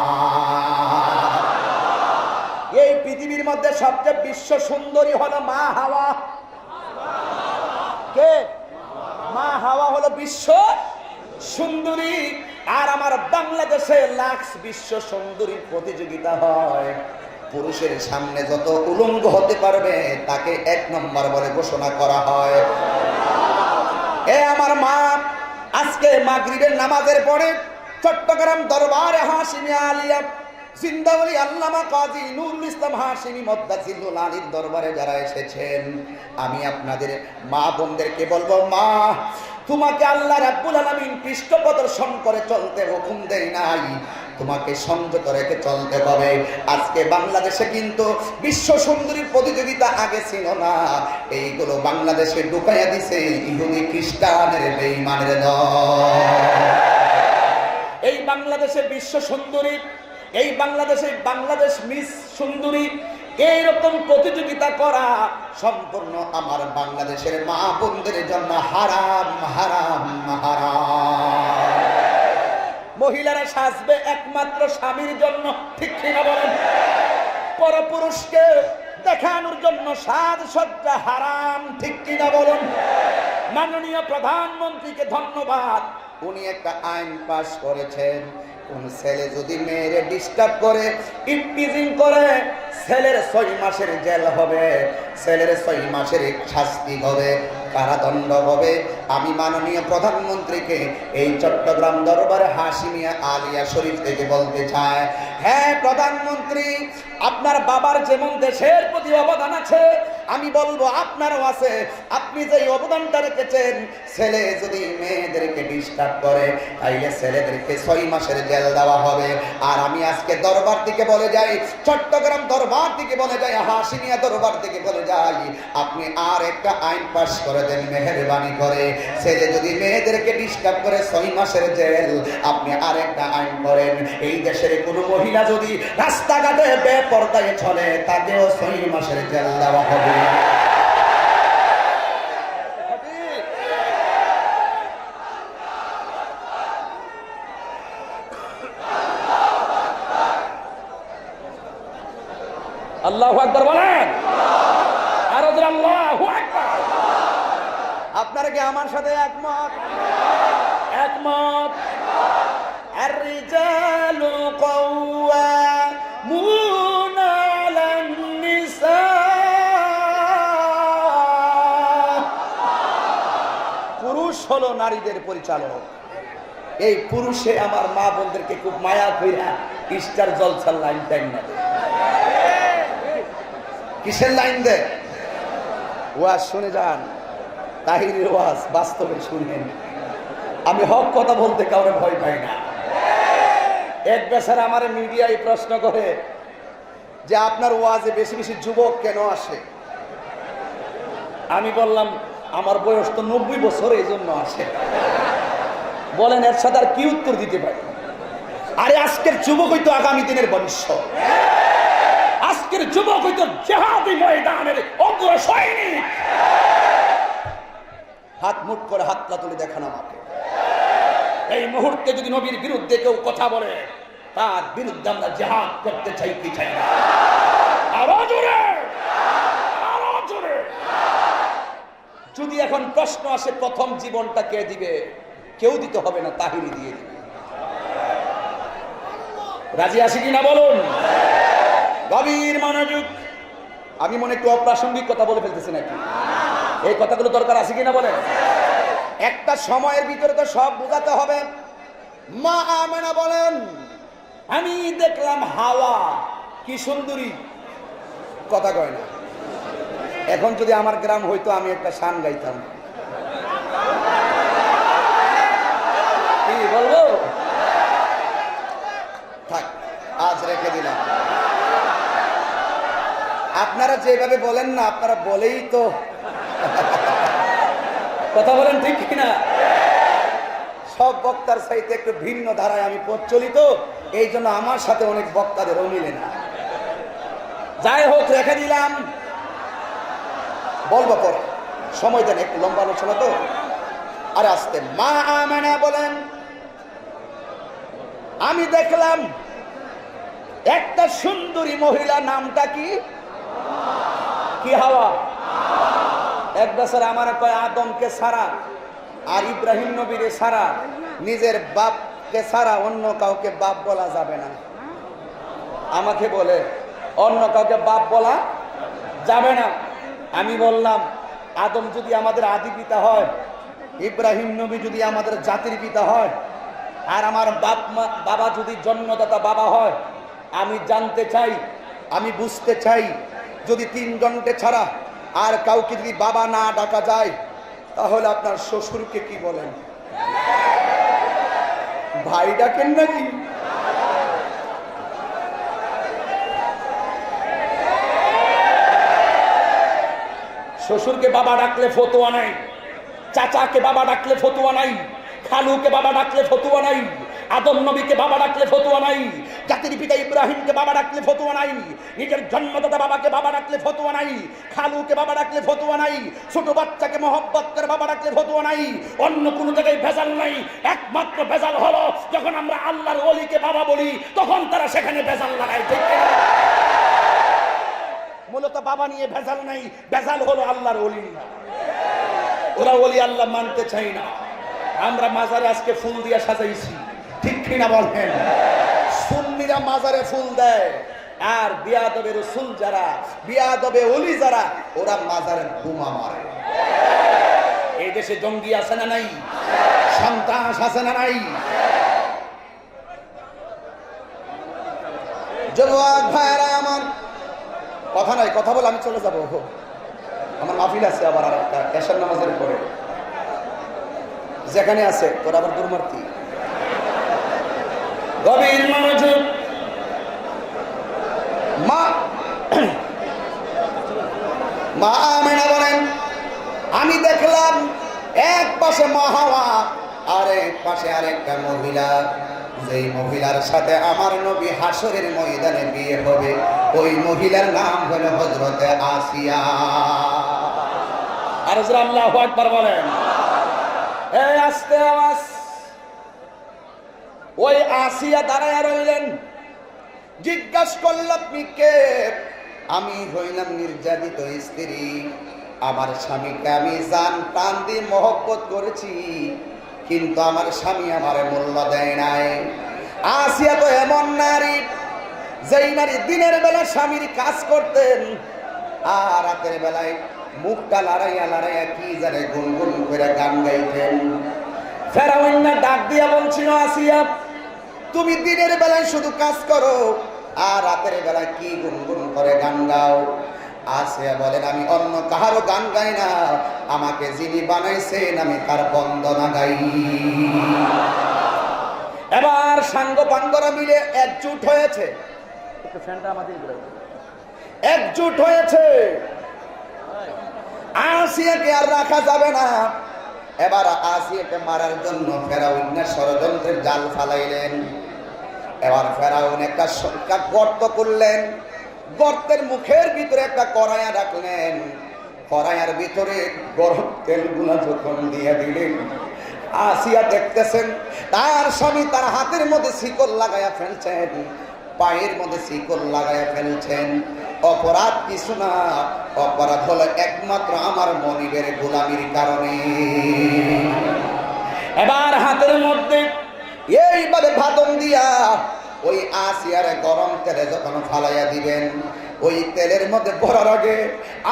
এই পৃথিবীর মধ্যে সবচেয়ে বিশ্ব সুন্দরী হলো মা হাওয়া। কে? মা হাওয়া হলো বিশ্ব সুন্দরী, আর আমার বাংলাদেশে লাক্স বিশ্ব সুন্দরী প্রতিযোগিতা হয়। পুরুষের সামনে যত উলঙ্গ হতে পারবে তাকে 1 নম্বর বলে ঘোষণা করা হয়। এ আমার মা, আজকে মাগরিবের নামাজের পরে চট্টগ্রাম দরবারে হাশিমি আলিয়া জিন্দাওয়ালি আল্লামা কাজী নুরুল ইসলাম হাশিমি মদ্দাজিল্লুল আলীর দরবারে যারা এসেছেন, আমি আপনাদের মা বোনদেরকে বলবো, মা তোমাকে আল্লাহ রাব্বুল আলামিন পৃষ্ঠ প্রদর্শন করে চলতে হুকুম দেয় নাই, তোমাকে সংযত রেখে চলতে হবে। আজকে বাংলাদেশে কিন্তু বিশ্ব সুন্দরীর প্রতিযোগিতা আগে ছিল না, এইগুলো বাংলাদেশে ঢুকাইয়া দিছে ইহুদি খ্রিস্টানের বেঈমানের দল। এই বাংলাদেশে বিশ্ব সুন্দরী, এই বাংলাদেশে বাংলাদেশ মিস সুন্দরী, এইরকম প্রতিযোগিতা করা সম্পূর্ণ আমার বাংলাদেশের মা বোনদের জন্য হারাম হারাম হারাম। মহিলারা সাজবে একমাত্র স্বামীর জন্য, ঠিক কিনা বলেন? পরপুরুষকে দেখানোর জন্য সাজসজ্জা হারাম, ঠিক কিনা বলুন? মাননীয় প্রধানমন্ত্রীকে ধন্যবাদ, উনি একটা আইন পাস করেছেন, কোন ছেলে যদি মেয়েরে ডিস্টার্ব করে, ইপটিজিং করে, ছেলের 6 মাসের জেল হবে, ছেলের 6 মাসের শাস্তি হবে, কারাদণ্ড হবে। আমি মাননীয় প্রধানমন্ত্রীকে এই চট্টগ্রাম দরবারে হাশিমিয়া আলিয়া শরীফ থেকে বলতে চাই, হ্যাঁ প্রধানমন্ত্রী, আপনার বাবার যেমন দেশের প্রতি অবদান আছে, আমি বলবো আপনারও আছে। আপনি যে অবদানটা রেখেছেন, ছেলে যদি মেয়েদেরকে ডিস্টার্ব করে তাইলে ছেলেদেরকে 6 মাসের জেল দেওয়া হবে। আর আমি আজকে দরবার থেকে বলে যাই, চট্টগ্রাম দরবার থেকে বলে যাই, হাশিমিয়া দরবার থেকে বলে যাই, আপনি আর একটা আইন পাস করে দেন মেহেরবানি করে। ছেলে যদি মেয়েদেরকে ডিস্টার্ব করে 6 মাসের জেল, আপনি আর একটা আইন করেন, এই দেশের কোনো মহিলা যদি রাস্তাঘাটে বেপরদায় চলে তাকেও 6 মাসের জেল দেওয়া হবে। আল্লাহু আকবার বলেন, আর আল্লাহু আকবার। আপনারা কি আমার সাথে একমত? একমত। আর-রিজালু কাওয়ামুনা আলান নিসা। পুরুষ হলো নারীদের পরিচালক। এই পুরুষে আমার মা বোনদেরকে খুব মায়া কইরা ইস্টার জলসার লাইন টাইম না দেয়। কিসের লাইন দেয়? ওয়াজ শুনে যান, তাহিরের ওয়াজ বাস্তবে শুনেন। আমি হক কথা বলতে কাউরে ভয় পাই না। এক বেচারা আমার মিডিয়ায় প্রশ্ন করে যে আপনার ওয়াজে বেশি বেশি যুবক কেন আসে? আমি বললাম আমার বয়স তো 90 বছর, এই জন্য আসে। বলেন এর সাথে আর কি উত্তর দিতে পারি? আরে আজকের যুবক হইতো আগামী দিনের ভবিষ্যৎ। আজকের যুবক হইতো জিহাদি ময়দানের অগ্র সৈনিক। হাত মুঠ করে হাতটা তুলে দেখান আমাকে। এই মুহূর্তে যদি নবীর বিরুদ্ধে কেউ কথা বলে, তার বিরুদ্ধে আমরা জিহাদ করতে চাই কি চাই না? আরো জোরে, আরো জোরে। যদি এখন প্রশ্ন আসে প্রথম জীবনটা কে দিবে? কেউ দিতে হবে না, তাহিরি দিয়ে দিবে। রাজি আছি কিনা বলুন? গভীর মনোযোগ। আমি মনে একটু অপ্রাসঙ্গিক কথা বলে ফেলতেছি নাকি? এই কথাগুলো দরকার আছে কিনা বলেন? একটা সময়ের ভিতরে তো সব বোঝাতে হবে। মা আমেনা বলেন, আমি দেখলাম হাওয়া কি সুন্দরী, কথা কয় না। এখন যদি আমার গ্রাম হইতো আমি একটা শান গাইতাম। কি বলবো? থাক, আজ রেখে দিলাম। আপনারা যেভাবে বলেন না, আপনারা বলেই তো কথা বলেন, ঠিক কিনা? সব বক্তার চাইতে একটু ভিন্ন ধারায় আমি প্রচলিত, এই জন্য আমার সাথে অনেক বক্তাদের মিলে না। যাই হোক, রেখে দিলাম। বলবো পরে, সময় দেন, একটু লম্বা আলোচনা তো। আর আসতে মা আমেনা বলেন, আমি দেখলাম একটা সুন্দরী মহিলা, নামটা কি? কি হাওয়া? এক বছর আমার কয় আদমকে ছাড়া আর ইব্রাহিম নবীরে ছাড়া নিজের বাপকে ছাড়া অন্য কাউকে বাপ বলা যাবে না। আমাকে বলে অন্য কাউকে বাপ বলা যাবে না। আমি বললাম আদম যদি আমাদের আদি পিতা হয়, ইব্রাহিম নবী যদি আমাদের জাতির পিতা হয়, আর আমার বাবা যদি জন্মদাতা বাবা হয়, আমি জানতে চাই, আমি বুঝতে চাই, যদি 3 জনকে ছাড়া আর কাউকে যদি বাবা না ডাকা যায়, তাহলে আপনার শ্বশুরকে কি বলেন? ভাই ডাকেন নাকি? শ্বশুরকে বাবা ডাকলে ফতোয়া নাই, চাচাকে বাবা ডাকলে ফতোয়া নাই, খালুকে বাবা ডাকলে ফতোয়া নাই, আদম নবীকে বাবা ডাকলে ফতোয়া নাই, জাতির পিতা ইব্রাহিমকে বাবা ডাকলে ফতোয়া নাই, নিজের জন্মদাতা বাবাকে বাবা ডাকলে ফতোয়া নাই, খালুকে বাবা ডাকলে ফতোয়া নাই, ছোট বাচ্চাকে মহব্বত করে বাবা ডাকলে ফতোয়া নাই। অন্য কোনো জায়গায় ভেজাল নাই। একমাত্র ভেজাল হলো যখন আমরা আল্লাহর ওলিকে বাবা বলি, তখন তারা সেখানে ভেজাল লাগায়। ঠিক না? মূলত বাবা নিয়ে ভেজাল নাই, ভেজাল হলো আল্লাহর ওলি। ওরা ওলি আল্লাহ মানতে চাই না। আমরা মাজারে আজকে ফুল দিয়ে সাজাইছি, ঠিক কিনা বলেন? সুন্নিরা মাজারে ফুল দেয়, আর বিয়াদবে রাসূল যারা, বিয়াদবে ওলি যারা, ওরা মাজারে বোমা মারে। এই দেশে জঙ্গি আছে না নাই? সন্ত্রাস আছে না নাই? যুবক ভাইরা আমার, কথা নাই, কথা বলে আমি চলে যাবো। আমার মাহফিল আছে আবার আর একটা এশার নামাজের পরে, যেখানে আছে তোর আবার দুর্মার্থী। গভীর মনোযোগ। মা আমেনা বলেন, আমি দেখলাম এক পাশে মা হাওয়া আর এক পাশে আরেকটা মহিলা, যেই মহিলার সাথে আমার নবী হাসরের ময়দানে বিয়ে হবে, ওই মহিলার নাম হলো হযরতে আসিয়া। আর আল্লাহু আকবার বলেন। এই আস্তে আওয়াজ। ওই আসিয়া দাঁড়ায় রইলেন। জিজ্ঞাসা করল, আপনি কে? আমি হইলাম নির্যাতিত স্ত্রী, আমার স্বামীকে আমি জান প্রাণ দিয়ে মহব্বত করেছি, কিন্তু আমার স্বামী আমার মূল্য দেয় নাই। আসিয়া তো এমন নারী, যেই নারী দিনের বেলা স্বামীর কাজ করতেন, আর রাতের বেলায় মুখটা লড়াইয়া লড়াইয়া কি জানে গুনগুন করে গান গাইতেন। ফেরাউন ডাক দিয়া বলছিল, আসিয়া তুমি দিনের বেলায় শুধু কাজ করো, আর রাতের বেলায় কি গুনগুন করে গান গাও? আসিয়া বলেন, আমি অন্য কাহারও গান গাই না, আমাকে যিনি বানাইছেন আমি তার বন্দনা গাই। এবার সাঙ্গ পাঙ্গরা মিলে একজুট হয়েছে, একজুট হয়েছে। আসিয়াকে আর রাখা যাবে না। এবার আসিয়াকে মারার জন্য ফেরাউন ষড়যন্ত্রের জাল ফালাইলেন। এবার ফেরাউন একটা গর্ত করলেন, গর্তের মুখের ভিতরে একটা কড়াইয়া রাখলেন। কড়াইয়ার ভিতরে গরম তেলগুলা যখন দিয়ে দিলেন, আসিয়া দেখতেছেন তার স্বামী তার হাতের মধ্যে শিকল লাগাইয়া ফেলছেন, পায়ের মধ্যে শিকল লাগাইয়া ফেলছেন। অপরাধ কিছু না, অপরাধ হলো একমাত্র আমার মনিবের গোলামির কারণে। এবার হাতের মধ্যে এইভাবে ভাতন দিয়া ওই আসিয়ার গরম তেলে যখন ফালাইয়া দিবেন, ওই তেলের মধ্যে পড়ার আগে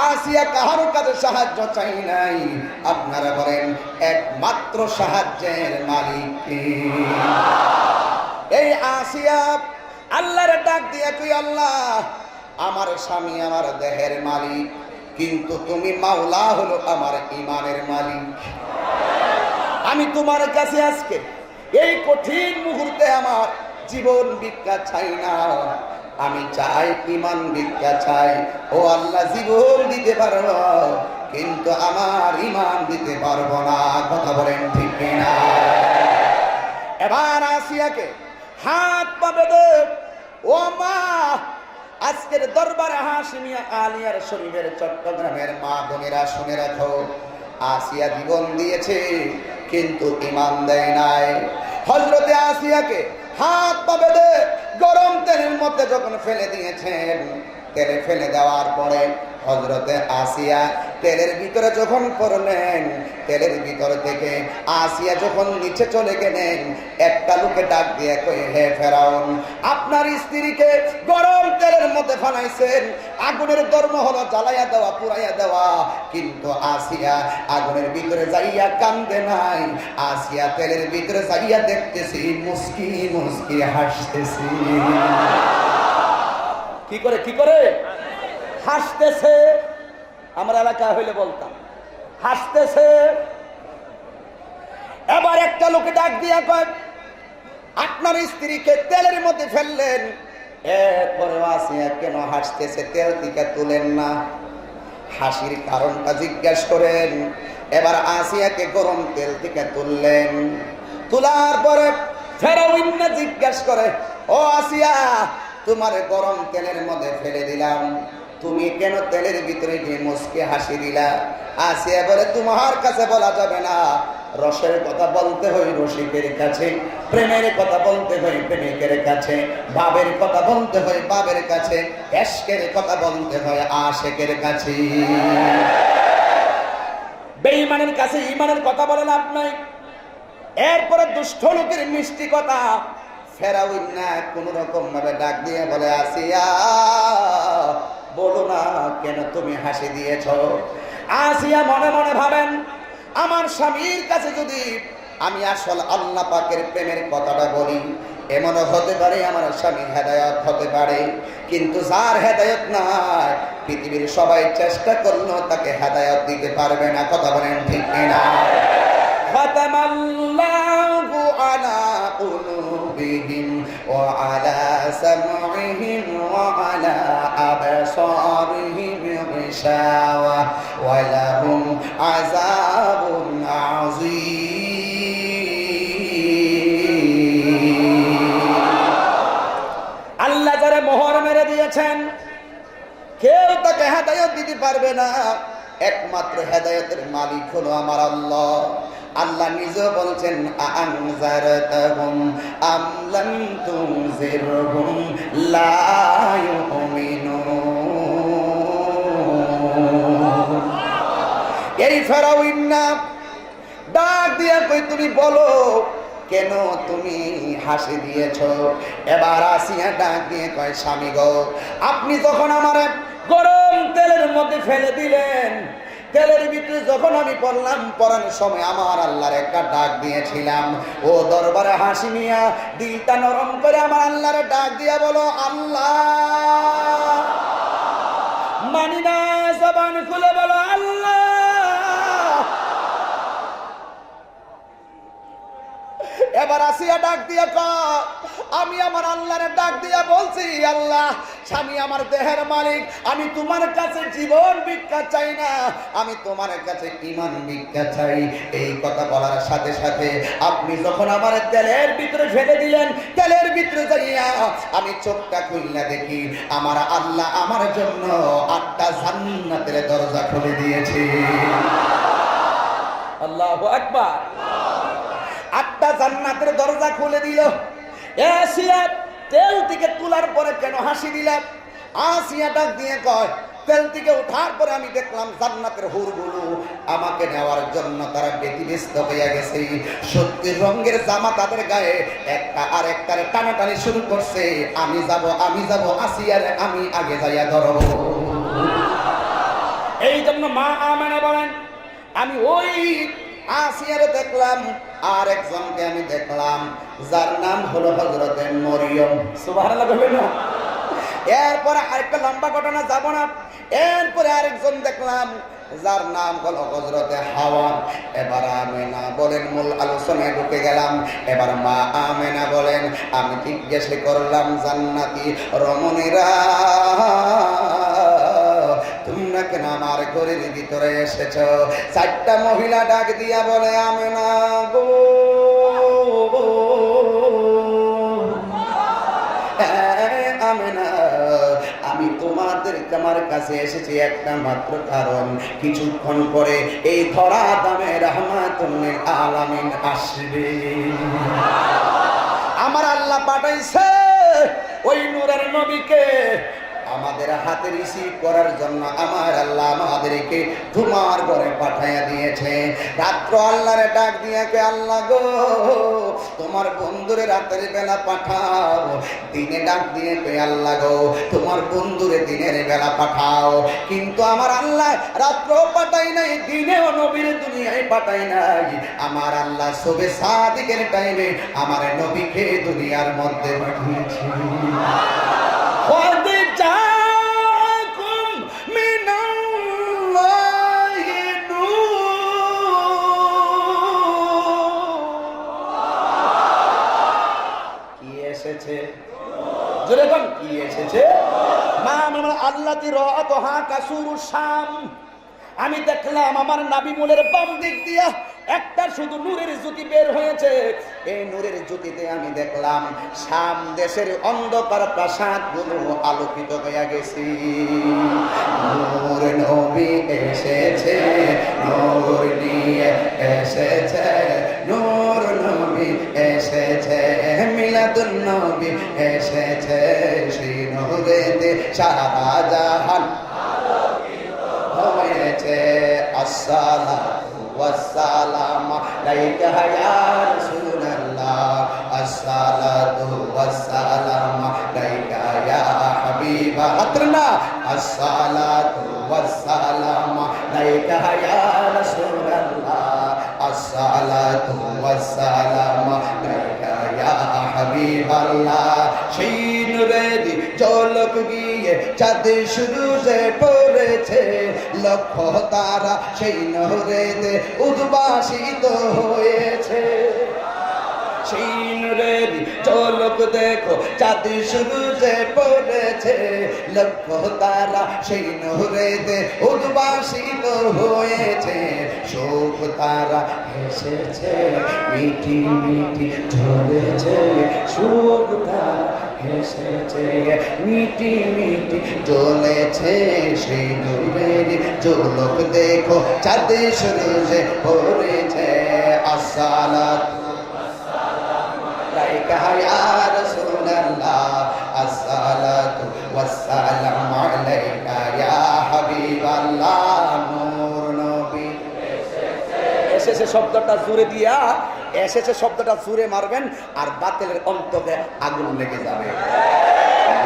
আসিয়া কাহারও কাছে সাহায্য চাই নাই। আপনারা বলেন একমাত্র সাহায্যের মালিক কে? এই আসিয়া আল্লাহর ডাক দিয়া কই, আল্লাহ আমার স্বামী আমার দেহের মালিক, কিন্তু তুমি মাওলা হলো আমার ইমানের মালিক। আমি তোমার কাছে আজকে এই কঠিন মুহূর্তে আমার জীবন ভিক্ষা চাই না, আমি চাই ইমান ভিক্ষা চাই। ও আল্লাহ, জীবন দিতে পারবো কিন্তু আমার ইমান দিতে পারবো না। কথা বলেন ঠিক কিনা? এবার আসিয়াকে হাত পা বেঁধে, ও মা, আজকের দরবারে হাশিমিয়া আলিয়ার শরীফের চট্টগ্রামের মা বোনেরা শুনে রাখো, আসিয়া জীবন দিয়েছে কিন্তু ইমান দেয় নাই। হযরতে আসিয়াকে হাত পা বেঁধে গরম তেলের মধ্যে যখন ফেলে দিয়েছেন, তেলে ফেলে দেওয়ার পরে হযরতে আসিয়া তেলের ভিতরে যখন পড়লেন, তেলের ভিতর থেকে আসিয়া যখন নিচে চলে গেলেন, একটা লোকে ডাক দিয়ে কই, হে ফেরাউন, আপনার স্ত্রীকে গরম তেলের মধ্যে ফালাইছেন, আগুনের ধর্ম হলো জ্বালাইয়া দেওয়া, পুরাইয়া দেওয়া, কিন্তু আসিয়া আগুনের ভিতরে যাইয়া কান্দে নাই, আসিয়া তেলের ভিতরে যাইয়া দেখতেছি মুস্কি মুস্কি হাসতেছি। কি করে হাসতেছে? আমার এলাকা হইলে বলতাম হাসতেছে। এবার একটা লোকে ডাক দিয়া কয়, আপনার স্ত্রীকে তেলের মধ্যে ফেললেন, এরপরে আসিয়া কেন হাসতেছে, তেল থেকে তুলেন না, হাসির কারণটা জিজ্ঞাসা করেন। এবার আসিয়াকে গরম তেল থেকে তুললেন, তোলার পরে ফেরাউন জিজ্ঞাসা করে, ও আসিয়া, তোমার গরম তেলের মধ্যে ফেলে দিলাম, তুমি কেন তেলের ভিতরে গিয়ে মুস্কি হাসি দিলা? আসিয়া বলে, তোমার কাছে বলা যাবে না, রসের কথা বলতে হয় রসিকের কাছে, প্রেমের কথা বলতে হয় প্রেমিকের কাছে, ভাবের কথা বলতে হয় বাবের কাছে, এশকের কথা বলতে হয় আশেকের কাছে। বেঈমানের কাছে ঈমানের কথা বলে লাভ নাই। এরপরে দুষ্ট লোকের মিষ্টি কথা। ফেরাউন না কোন রকম ভাবে ডাক দিয়ে বলে, আসিয়া বলো না কেন তুমি হাসি দিয়েছ? আসিয়া মনে মনে ভাবেন, আমার স্বামীর কাছে যদি আমি আসল আল্লাহ পাকের প্রেমের কথাটা বলি, এমন হতে পারে আমার স্বামীর হেদায়েত হতে পারে, কিন্তু যার হেদায়েত নাই, পৃথিবীর সবাই চেষ্টা করলেও তাকে হেদায়েত দিতে পারবে না। কথা বলেন ঠিক কিনা? খাতামাল্লাহু আলা কুলুবিহিম ওয়া আলা সামঈহিম ওয়া আলা আবসারিহিম গিশাওয়া ওয়া লাহুম আযাবুন আযীম। আল্লাহ যারা মোহর মেরে দিয়েছেন, কেউ তাকে হেদায়েত দিতে পারবে না, একমাত্র হেদায়েতের মালিক হলো আমার আল্লাহ। আল্লাহ নিজে বলছেন, আনজারতাহুম আম লাম তুনজিরহুম লা ইউমিনুন। এই ফেরাউন না ডাক দিয়া কই, তুমি বলো কেন তুমি হাসি দিয়েছ? এবার আসিয়া ডাক দিয়ে কয়, স্বামী গো, আপনি যখন আমার গরম তেলের মধ্যে ফেলে দিলেন, তেলের ভিতরে যখন আমি পড়লাম, পড়ানোর সময় আমার আল্লাহর একটা ডাক দিয়েছিলাম, ও দরবারে হাসি মিয়া দিলটা নরম করে আমার আল্লাহর ডাক দিয়া বলো, আল্লাহ। মানি না, জবান খুলে বলো আল্লাহ। এবার আসিয়া ডাক দিয়া কয়, আমি আমার আল্লাহর ডাক দিয়া বলছি, আল্লাহ, স্বামী আমার দেহের মালিক, আমি তোমার কাছে জীবন ভিক্ষা চাই না, আমি তোমার কাছে ঈমান ভিক্ষা চাই। এই কথা বলার সাথে সাথে আপনি যখন আমার তেলের ভিতরে ফেলে দিলেন, তেলের ভিতরে যাইয়া আমি চোখটা খুলনা দেখি, আমার আল্লাহ আমার জন্য 8টা জান্নাতের দরজা খুলে দিয়েছে। আল্লাহু আকবার। 8টা জান্নাতের দরজা খুলে দিল। আসিয়া তেল থেকে তোলার পরে কেন হাসি দিলাম? আসিয়া ডাক দিয়ে কয়, তেল থেকে ওঠার পরে আমি দেখলাম জান্নাতের হুরগুলো আমাকে নেওয়ার জন্য তারা ব্যতিব্যস্ত হইয়া গেছে। সত্যি রঙের জামা তাদের গায়ে, একটা আর একটার টানাটানি শুরু করছে, আমি যাব, আসিয়ার আমি আগে যাইয়া ধরব। এই জন্য মা আমেনা বলেন, আমি ওই আসিয়ারে দেখলাম, আর একজনকে আমি দেখলাম যার নাম হলো হযরতে মরিয়ম। সুবহানাল্লাহ বলবেন না? এরপরে আরেকটা লম্বা ঘটনা যাব না। এরপরে আরেকজন দেখলাম যার নাম হলো হযরতে হাওয়া। এবার আমেনা বলেন, মূল আলোচনায় ঢুকে গেলাম। এবার মা আমেনা বলেন, আমি জিজ্ঞাসা করলাম, জান্নাতি রমণীরা, তোমরা কেন আমার ঘরের ভিতরে এসেছ? 4টা মহিলা ডাক দিয়া বলে, আমেনা গো, আমেনা, আমি তোমাদেরকে আমার কাছে এসেছি একটা মাত্র কারণ, কিছুক্ষণ পরে এই ধরা দামে রাহমাতুল লিল আলামিন আসবে। আমার আল্লাহ পাঠাইছে ওই নূরের নবীকে, আমাদের হাতে রিসিভ করার জন্য আমার আল্লাহ আমাদেরকে তোমার ঘরে পাঠাইয়া দিয়েছে। রাত্র আল্লাহরে ডাক দিয়ে কে আল্লাহ গো তোমার বন্ধুরে রাতের বেলা পাঠাও, দিনে ডাক দিয়ে কে আল্লাহ গো তোমার বন্ধুরে দিনের বেলা পাঠাও। কিন্তু আমার আল্লাহ রাত্র পাঠাই নাই, দিনেও নবীর দুনিয়ায় পাঠাই নাই। আমার আল্লাহ সবে সাদিকের টাইমে আমার নবীকে দুনিয়ার মধ্যে পাঠিয়েছে। কি এসেছে? আমি দেখলাম আমার নাবি মূলের বাম দিক দিয়া একটা শুধু নূরের জ্যোতি বের হয়েছে। এই নূরের জ্যোতিতে আমি দেখলাম শাম দেশের অন্ধকার প্রাসাদ গুলো আলোকিত হয়ে গেছে। নূর নবী এসেছে, নূর নিয়ে এসেছে, নূর নবী এসেছে, মিলাদুন নবী এসেছে। সেই নূরেতে সারা জাহান হয়েছে। আসসালাতু ওয়াসসালামু আলাইকা ইয়া রাসূলুল্লাহ, আসসালাতু ওয়াসসালামু আলাইকা ইয়া হাবিবাল্লাহ, আসসালাতু ওয়াসসালামু আলাইকা ইয়া রাসূলুল্লাহ, আসসালাতু ওয়াসসালামু আলাইকা ইয়া হাবিবাল্লাহ। সেই নূরের ঝলক গিয়ে চাঁদ সূরজে পড়েছে, লক্ষ তারা সেই নূরেতে উদ্ভাসিত হয়েছে। সেই নূরের ঝলক দেখো চাঁদ সূরজে পড়েছে, লক্ষ তারা সেই নূরেতে উদ্ভাসিত হয়েছে। শোক তারা এসেছে, মিটি মিটি ঝরেছে, শোক তারা এসেছে, মিটি মিটি জ্বলেছে। সেই নূরের ঝলক দেখো চাঁদ সূরজে পড়েছে। আসসালাতু আলাইকা ইয়া রাসূলুল্লাহ, আসসালাতু ওয়াসসালামু আলাইকা ইয়া হাবিবাল্লাহ। নূর নবী এসেছে শব্দটা জোরে দিয়া, এসেছে শব্দটা জোরে মারবেন আর বাতিলের অন্তরে আগুন লেগে যাবে।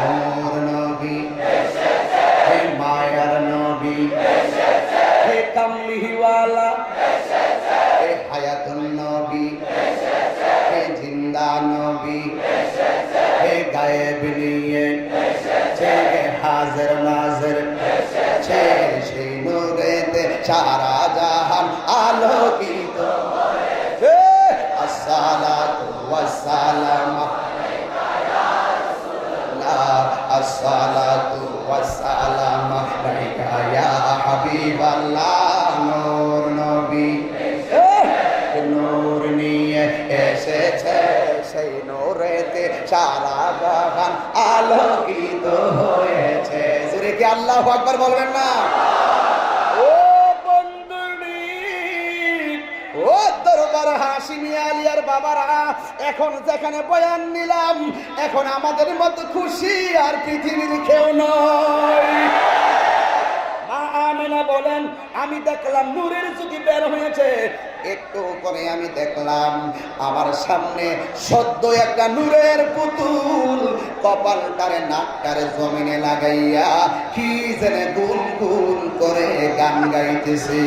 নূর নবী এসেছে, হে মায়ার নবী এসেছে, হে কামলিওয়ালা এসেছে, হে হায়াতুন নবী এসেছে, হে জিন্দা নবী এসেছে, হে গায়েব নিয়ে এসেছে, হে হাজির নাজির এসেছে। সেই নূরেতে সারা জাহান আলোকিত হয়েছে। আসসালাতু ওয়াসসালামু আলাইকা ইয়া রাসূলুল্লাহ, আসসালাতু ওয়াসসালামু আলাইকা ইয়া হাবিবাল্লাহ। নূর নবী নূর নিয়ে এসেছে, সেই নূরেতে সারা জাহান আলোকিত হয়েছে। জোরে কি আল্লাহু আকবার বলবেন না? ও বন্ধুরি, ও দরবার হাশিমি আলিয়ার বাবারা, এখন যেখানে বয়ান নিলাম, এখন আমাদের মতো খুশি আর পৃথিবীর কেউ নয়। মা আমেনা বলেন, আমি দেখলাম নূরের জ্যোতি বের হয়েছে। একটু পরে আমি দেখলাম আমার সামনে সদ্য একটা নূরের পুতুল কপালটারে নাকটারে জমিনে লাগাইয়া কি যেন গুন গুন করে গান গাইতেছে।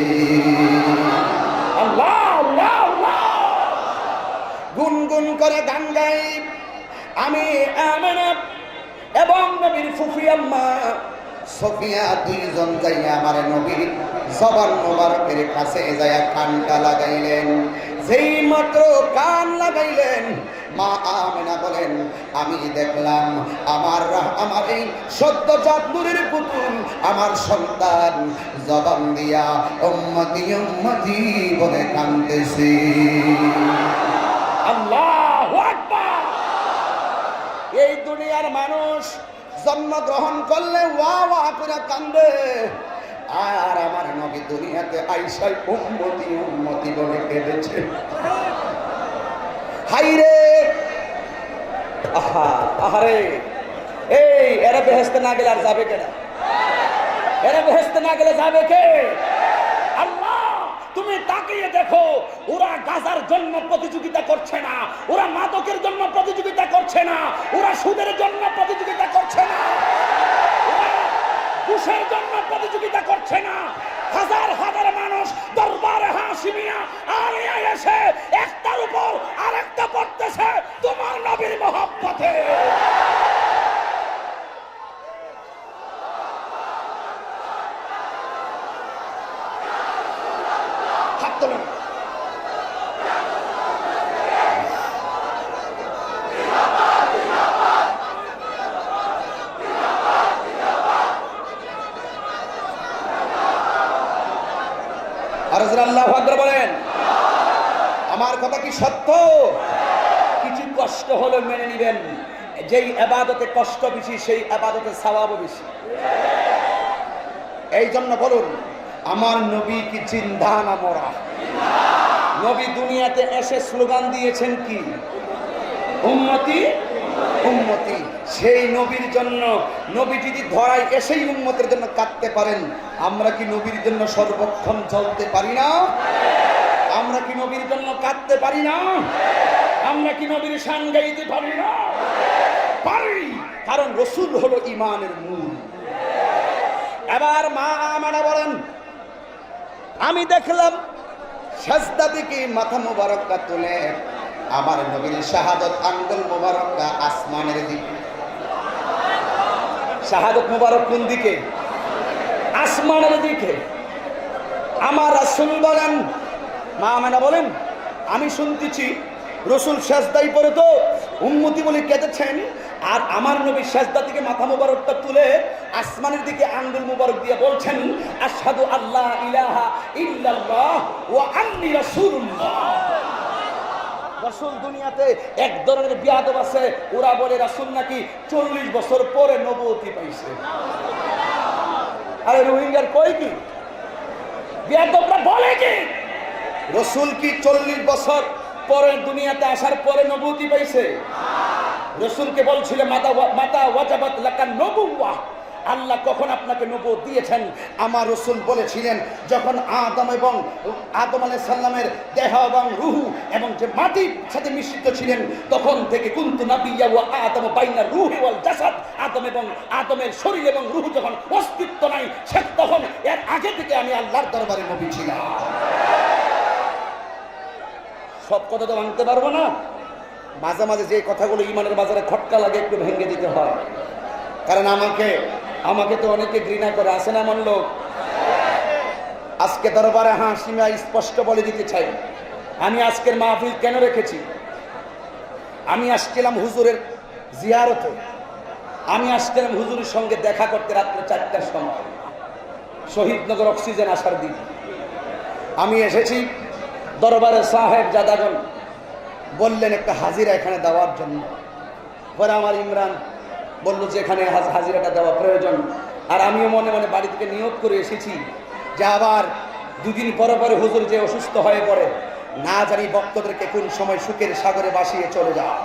আল্লাহ আল্লাহ আল্লাহ, গুনগুন করে গান গাই। আমি আমেনা এবং নবীর ফুফি আম্মা সফিয়া দুইজন যাইয়া আমার নবীর জবান মোবারকের কাছে যাইয়া কানটা লাগাইলেন। যেই মাত্র কান লাগাইলেন, মা আমেনা বলেন, আমি দেখলাম আমার এই সদ্যজাত নূরের পুতুল আমার সন্তান জবান দিয়া উম্মতি উম্মতি বলে কাঁদতেছে। আল্লাহু আকবার। এই দুনিয়ার মানুষ জন্মগ্রহণ করলে ওয়া ওয়া করে কান্দে, আর আমার নবী দুনিয়াতে আইসাই উম্মতি উম্মতি বলে কেঁদেছে। হাইরে, আহা আহারে, এই এরা বেহেশতে না গেলে আর যাবে কেনা? এরা বেহেশতে না গেলে যাবে কে? আল্লাহ, তুমি তাকিয়ে দেখো, ওরা গাজার জন্য প্রতিযোগিতা করছে না, ওরা মাদকের জন্য প্রতিযোগিতা করছে না, ওরা সুদের জন্য প্রতিযোগিতা করছে না, ওরা ঘুষের জন্য প্রতিযোগিতা করছে না। হাজার হাজার মানুষ দরবারে হাশিমিয়া আলিয়া এসে একটার উপর আরেকটা পড়তেছে তোমার নবীর মহব্বতে। হাত তোলেন। আর আল্লাহু আকবার বলেন। আমার কথা কি সত্য? কিছু কষ্ট হলে মেনে নিবেন, যেই ইবাদতে কষ্ট বেশি সেই ইবাদতে সওয়াবও বেশি। এই জন্য বলুন, আমার নবী কি জিন্দা না মরা? নবী দুনিয়াতে এসে স্লোগান দিয়েছেন কি? উম্মতি উম্মতি। সেই নবীর জন্য, নবী যদি ধরায় এসেই উম্মতের জন্য কাঁদতে পারেন, আমরা কি নবীর জন্য সর্বক্ষণ চলতে পারি না? আমরা কি নবীর জন্য কাঁদতে পারি না? আমরা কি নবীর শান গাইতে পারি না? পারি, কারণ রাসূল হলো ঈমানের মূল। এবার মা আমানা বলেন, আমি দেখলাম সাজদা থেকে মাথা মোবারকটা তুলে আমার নবীর শাহাদত আঙ্গুল মোবারকটা আসমানের দিকে। শাহাদত মোবারক কোন দিকে? আসমানের দিকে। আমার রাসূল বলেন, মা আমেনা বলেন, আমি শুনতেছি রাসূল সেজদায় পড়ে তো উম্মতি বলে কেঁদেছেন, আর আমার নবী সেজদা থেকে মাথা মোবারকটা তুলে আসমানের দিকে আঙ্গুল মোবারক দিয়ে বলছেন, আশহাদু আল্লা ইলাহা ইল্লাল্লাহ ওয়া আন্নী রাসূলুল্লাহ। রাসূল দুনিয়াতে এক ধরনের বিয়াদব আছে, ওরা বলে রাসূল নাকি 40 বছর পরে নবুয়তি পাইছে। আরে রোহিঙ্গার কই কি? বিয়াদবরা বলে কি রাসূল কি 40 বছর পরে দুনিয়াতে আসার পরে নবুয়তি পাইছে? রাসূলকে বলছিল মাতা ওয়াজাবাত লাকান নবুওয়া, আল্লাহ কখন আপনাকে নবুয়ত দিয়েছেন? আমার রাসূল বলেছিলেন, যখন আদম আলাইহিস সালামের দেহ এবং রূহ এবং যে মাটির সাথে মিশ্রিত ছিলেন, তখন থেকে কুনতু নাবিয়্যা ওয়া আদম বাইনা রূহি ওয়াল জাসাদ, আদম এবং আদমের শরীর এবং রূহ যখন অস্তিত্ব নাই, সে তখন এর আগে থেকে আমি আল্লাহর দরবারে নবী ছিলাম। সব কথা তো ভাঙতে পারবো না, মাঝে মাঝে যে কথাগুলো ইমানের বাজারে খটকা লাগে একটু ভেঙে দিতে হয়, কারণ আমাকে তো অনেকে ঘৃণা করে, আসে না এমন লোক? আজকে দরবারে হাশিমিয়া স্পষ্ট বলে দিতে চাই, আমি আজকের মাহফিল কেন রেখেছি। আমি আসছিলাম হুজুরের জিয়ারতে, আমি আসছিলাম হুজুরের সঙ্গে দেখা করতে রাত্রে 4টার সময়, শহীদনগর অক্সিজেন আসার দিন। আমি এসেছি, দরবারে সাহেব জাদাগণ বললেন একটা হাজিরা এখানে দেওয়ার জন্য। পরে আমার ইমরান বলল যে এখানে হাজিরাটা দেওয়া প্রয়োজন, আর আমিও মনে মনে বাড়ি থেকে নিয়োগ করে এসেছি যে আবার দুদিন পরে পরে হুজুর যে অসুস্থ হয়ে পড়ে, না জানি ভক্তদেরকে কোন সময় সুখের সাগরে ভাসিয়ে চলে যায়।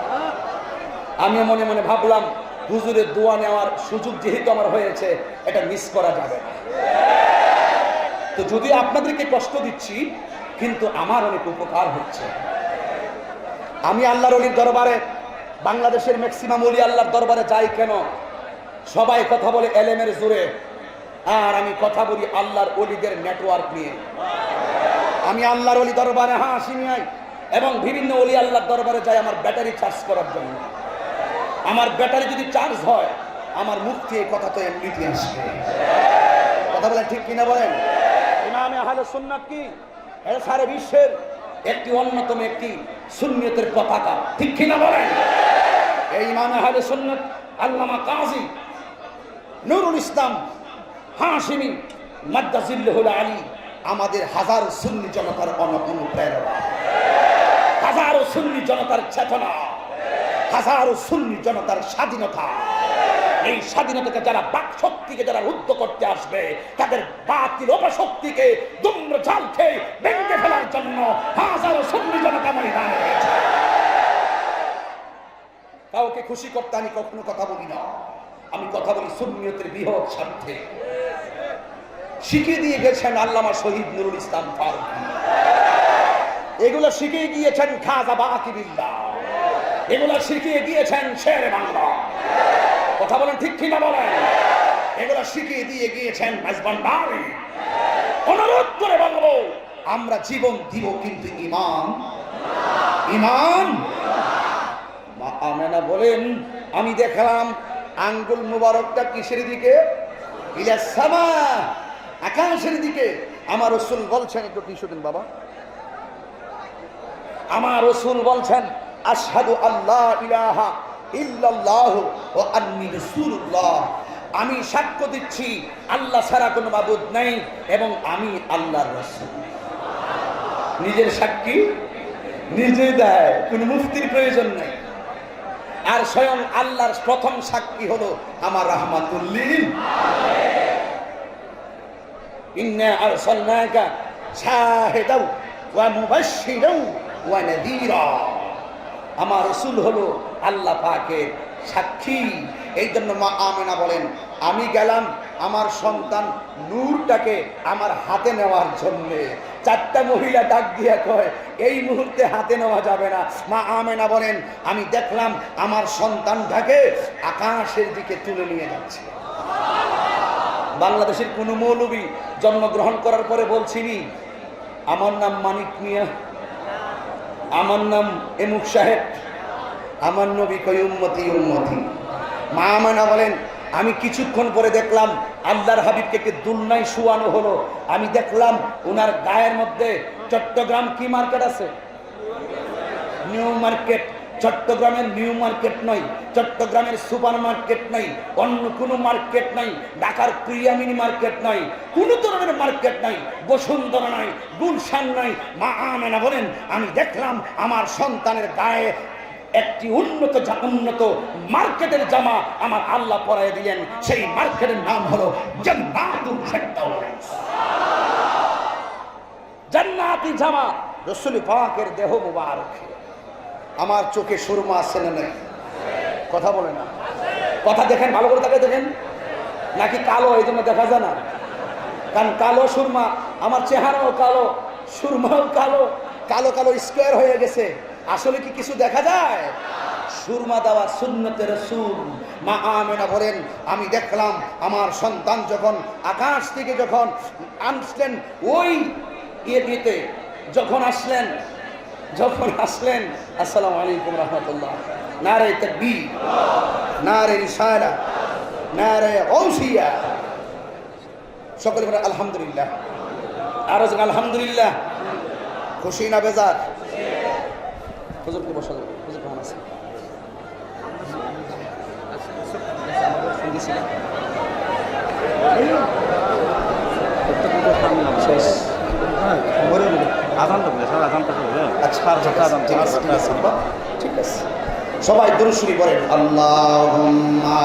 আমিও মনে মনে ভাবলাম হুজুরের দোয়া নেওয়ার সুযোগ যেহেতু আমার হয়েছে, এটা মিস করা যাবে না। তো যদি আপনাদেরকে কষ্ট দিচ্ছি, কিন্তু আমার অনেক উপকার হচ্ছে। আমি আল্লাহর ওলির দরবারে, বাংলাদেশের ম্যাক্সিমাম ওলি আল্লাহর দরবারে যাই কেন? সবাই কথা বলে এলেমের জোরে, আর আমি কথা বলি আল্লাহর ওলিদের নেটওয়ার্ক নিয়ে। আমি আল্লাহর ওলি দরবারে হাশিমিয়াই এবং বিভিন্ন ওলি আল্লাহর দরবারে যাই আমার ব্যাটারি চার্জ করার জন্য। আমার ব্যাটারি যদি চার্জ হয়, আমার মুখ থেকে কথা তো এমনিতে আসবে। কথা বলেন ঠিক কিনা বলেন? ইমামে আহলে সুন্নাত কি সারা বিশ্বের একটি অন্যতম একটি সুন্নিয়তের পতাকা, ঠিক কিনা বলেন? এই ইমামে আহলে সুন্নাত আল্লামা কাজী নুরুল ইসলাম হাশিমি মাদ্দাজিল্লাহুল আলী আমাদের হাজারো সুন্নি জনতার অনুপ্রেরণা, হাজারো সুন্নি জনতার চেতনা, হাজারো সুন্নি জনতার স্বাধীনতা। এই স্বাধীনতাকে যারা বাক শক্তিকে যারা রুদ্ধ করতে আসবে, তাদের বাতিল অপশক্তিকে দুম্র জাল খেয়ে ভেঙে ফেলার জন্য হাজারো সুন্নি জনতা ময়দানে রয়েছে। কাউকে খুশি করতে আমি কখনো কথা বলি না, আমি কথা বলি সুন্নিয়তের বৃহৎ স্বার্থে। শিখিয়ে দিয়ে গেছেন আল্লামা শহীদ নুরুল ইসলাম ফারুকী, এগুলো শিখিয়ে গিয়েছেন খাজা বাকিবিল্লাহ, এগুলো শিখিয়ে গিয়েছেন শের বাংলা। কথা বলেন ঠিক কিনা বলেন? এগুলো শিখিয়ে দিয়ে গিয়েছেন মেজবান ভাই। অনুরোধ করে বলবো, আমরা জীবন দিব কিন্তু ইমান ইমান। মা আমেনা বলেন, আমি দেখলাম আঙ্গুল মুবারকটা কিসের দিকে? ইলা সামা, আকাশের দিকে। আমার রাসূল বলছেন, একটু টিস্যু দিন বাবা। আমার রাসূল বলছেন, আশহাদু আল্লা ইলাহা ইল্লাল্লাহু ওয়া আন্নী রাসূলুল্লাহ, আমি সাক্ষ্য দিচ্ছি আল্লাহ ছাড়া কোনো মাবুদ নাই এবং আমি আল্লাহর রাসূল। নিজের সাক্ষী নিজে দেয়, কোনো মুফতির প্রয়োজন নেই। আর স্বয়ং আল্লাহর প্রথম সাক্ষী হলো আমার রাহমাতুল লিল আলামিন। ইন্না আরসালনাকা শাহিদাও ওয়া মুবাশশিরাও ওয়া নাযীরা। আমার রাসূল হলো আল্লাহ পাকের সাক্ষী। এই জন্য মা আমেনা বলেন, আমি গেলাম আমার সন্তান নূরটাকে আমার হাতে নেওয়ার জন্য। চারটা মহিলা ডাক দিয়া কয়, এই মুহূর্তে হাতে নেওয়া যাবে না। মা আমেনা বলেন, আমি দেখলাম আমার সন্তানটাকে আকাশের দিকে তুলে নিয়ে যাচ্ছে। বাংলাদেশের কোন মৌলবী জন্মগ্রহণ করার পরে বলছিনি আমার নাম মানিক মিয়া, আমার নাম এমুক সাহেব, আমার নবী কই উম্মতি উম্মতি। মা আমেনা বলেন, আমি কিছুক্ষণ পরে দেখলাম আল্লাহর হাবিবকে একটি দুলনায় শুয়ানো হলো। আমি দেখলাম ওনার গায়ের মধ্যে চট্টগ্রাম কি মার্কেট আছে? New market. চট্টগ্রামের নিউ মার্কেট নয়, চট্টগ্রামের সুপার মার্কেট নয়, অন্য কোনো মার্কেট নাই, ঢাকার প্রিয়ামিনি মার্কেট নয়, কোন ধরনের মার্কেট নাই, বসুন্ধরা নাই, গুলশান নাই। মা আমেনা বলেন, আমি দেখলাম আমার সন্তানের গায়ে একটি উন্নত মার্কেটের জামা আমার আল্লাহ পরায় দিলেন। সেই মার্কেটের নাম হলো জান্নাতুল ফেরদাউস। জান্নাতি জামা রাসূল পাকের দেহ মুবারক। আমার চোখে সুরমা আছে না নাই? কথা বলে না, কথা দেখেন, ভালো করে তাকে দেখেন। নাকি কালো এই জন্য দেখা যায় না? কারণ কালো সুরমা, আমার চেহারাও কালো, সুরমাও কালো, কালো কালো স্কোয়ার হয়ে গেছে। আসলে কি কিছু দেখা যায়? সুরমা দেওয়া সুন্নতে রাসূল। মা আমেনা বলেন, আমি দেখলাম আমার সন্তান যখন আকাশ থেকে যখন আসলেন, ওই দিতে যখন আসলেন আসসালামু আলাইকুম রাহমাতুল্লাহ, নারে তাকবীর, নারে রিসালাত, নারে গাউসিয়া। সকলে বলেন আলহামদুলিল্লাহ। আর আলহামদুলিল্লাহ। খুশি না বেজার? হুজুরকে বসা যাবে। হুজুর কেমন আছে? শেষ ঠিক আছে, সবাই দুরূদ শরীফ পড়েন। আল্লাহুম্মা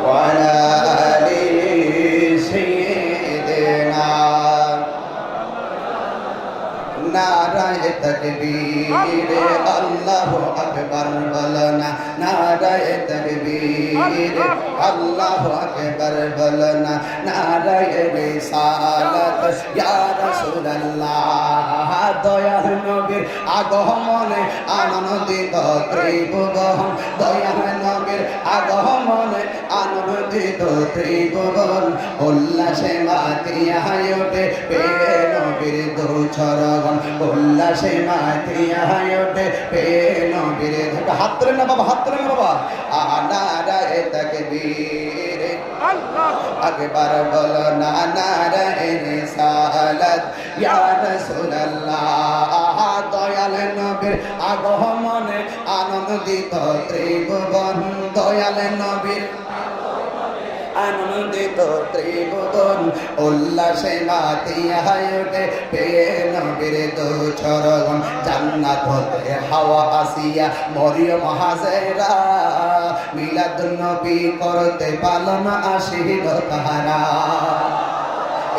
ওয়া আলা আলি সাইয়্যিদিনা। নারায়ে তাকবীর, আল্লাহু আকবার বলনা। নারায়ে তাকবীর, আল্লাহু আকবার বলনা। নারায়ে রিসালাত, ইয়া রাসূলুল্লাহ। দয়ার নবীর আগমনে আনন্দিত ত্রিভুবন, দয়ার নবীর আগমনে আনন্দিত ত্রিভুবন। উল্লাসে মাতিয়া ওঠে পেয়ে নবীর দুচরণ, উল্লাসে মাতিয়া ওঠে পেয়ে নবীর। হাত তোলেন না বাবা, হাত তোলেন না বাবা। নারায়ে তাকবীর, আকবার বলো না। নারায়ে রিসালাত, ইয়া রাসূলুল্লাহ। দয়াল নবীর আগমনে আনন্দিত ত্রিভুবন, দয়াল নবীর আনন্দিত ত্রিভুবন। উল্লাসে মাতিয়া ওঠে পেয়ে নবীর দুচরণ। জান্নাত হতে হাওয়া আসিয়া মরিয়ম হাজেরা, মিলাদুন নবী করতে পালন আসিল তাহারা।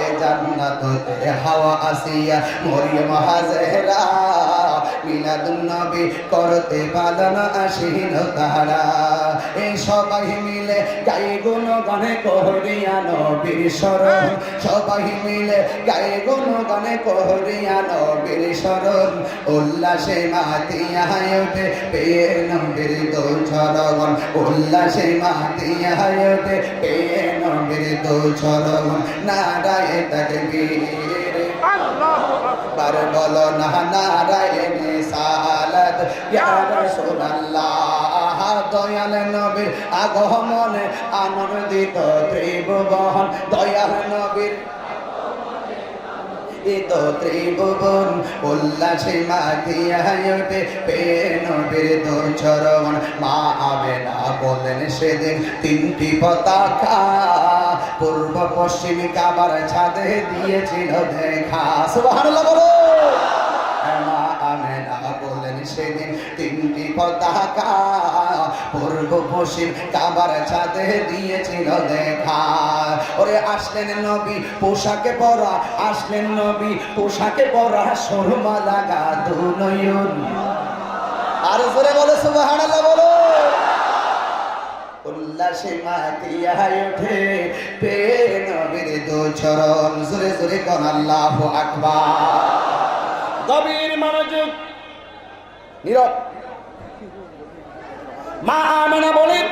এ জান্নাতের হাওয়া আসিয়া মরিয়ম হাজেরা মিলাদুন নবী করতে পালন আসিল তারা। এই সবাই মিলে গায়ে গুণগানে করিয়া নবীর শরণ, সবাই মিলে গায়ে গুণগানে করিয়া নবীর শরণ। উল্লাসে মাতিয়া ওঠে পেয়ে নবীর দো চরণ, উল্লাসে মাতিয়া ওঠে পেয়ে নবীর দো চরণ। নারায়ে তাকবীর আল্লাহু আকবার বলো না, নারায়ে রিসালাত ইয়া রাসূলুল্লাহ। দয়াল নবীর আগমনে আনন্দিত ত্রিভুবন, দয়াল নবীর ত্রিভুবন। উল্লাসে মাতিয়া ওঠে পেয়ে নবীর দো চরণ। মা আমেনা বলেন সেদিন তিনটি পতাকা পূর্ব পশ্চিম কাবার ছাদে দিয়েছিল দেখা। সুবহানাল্লাহ বলো। মা আমেনা বলেন সেদিন তিনটি পতাকা পূর্ব পশ্চিম কাবার ছাদে দিয়েছিল দেখা। ওরে আসলেন নবী পোশাকে পরা, আসলেন নবী পোশাকে পরা, সুরমা লাগা দুনয়ন। আর জোরে বলো সুবহানাল্লাহ বলো। উল্লাসে মাতিয়া ওঠে পেয়ে নবীর দো চরণ। জোরে জোরে কোন আল্লাহু আকবার। গভীর মনোযোগ, নীরব। মা আমেনা বলেন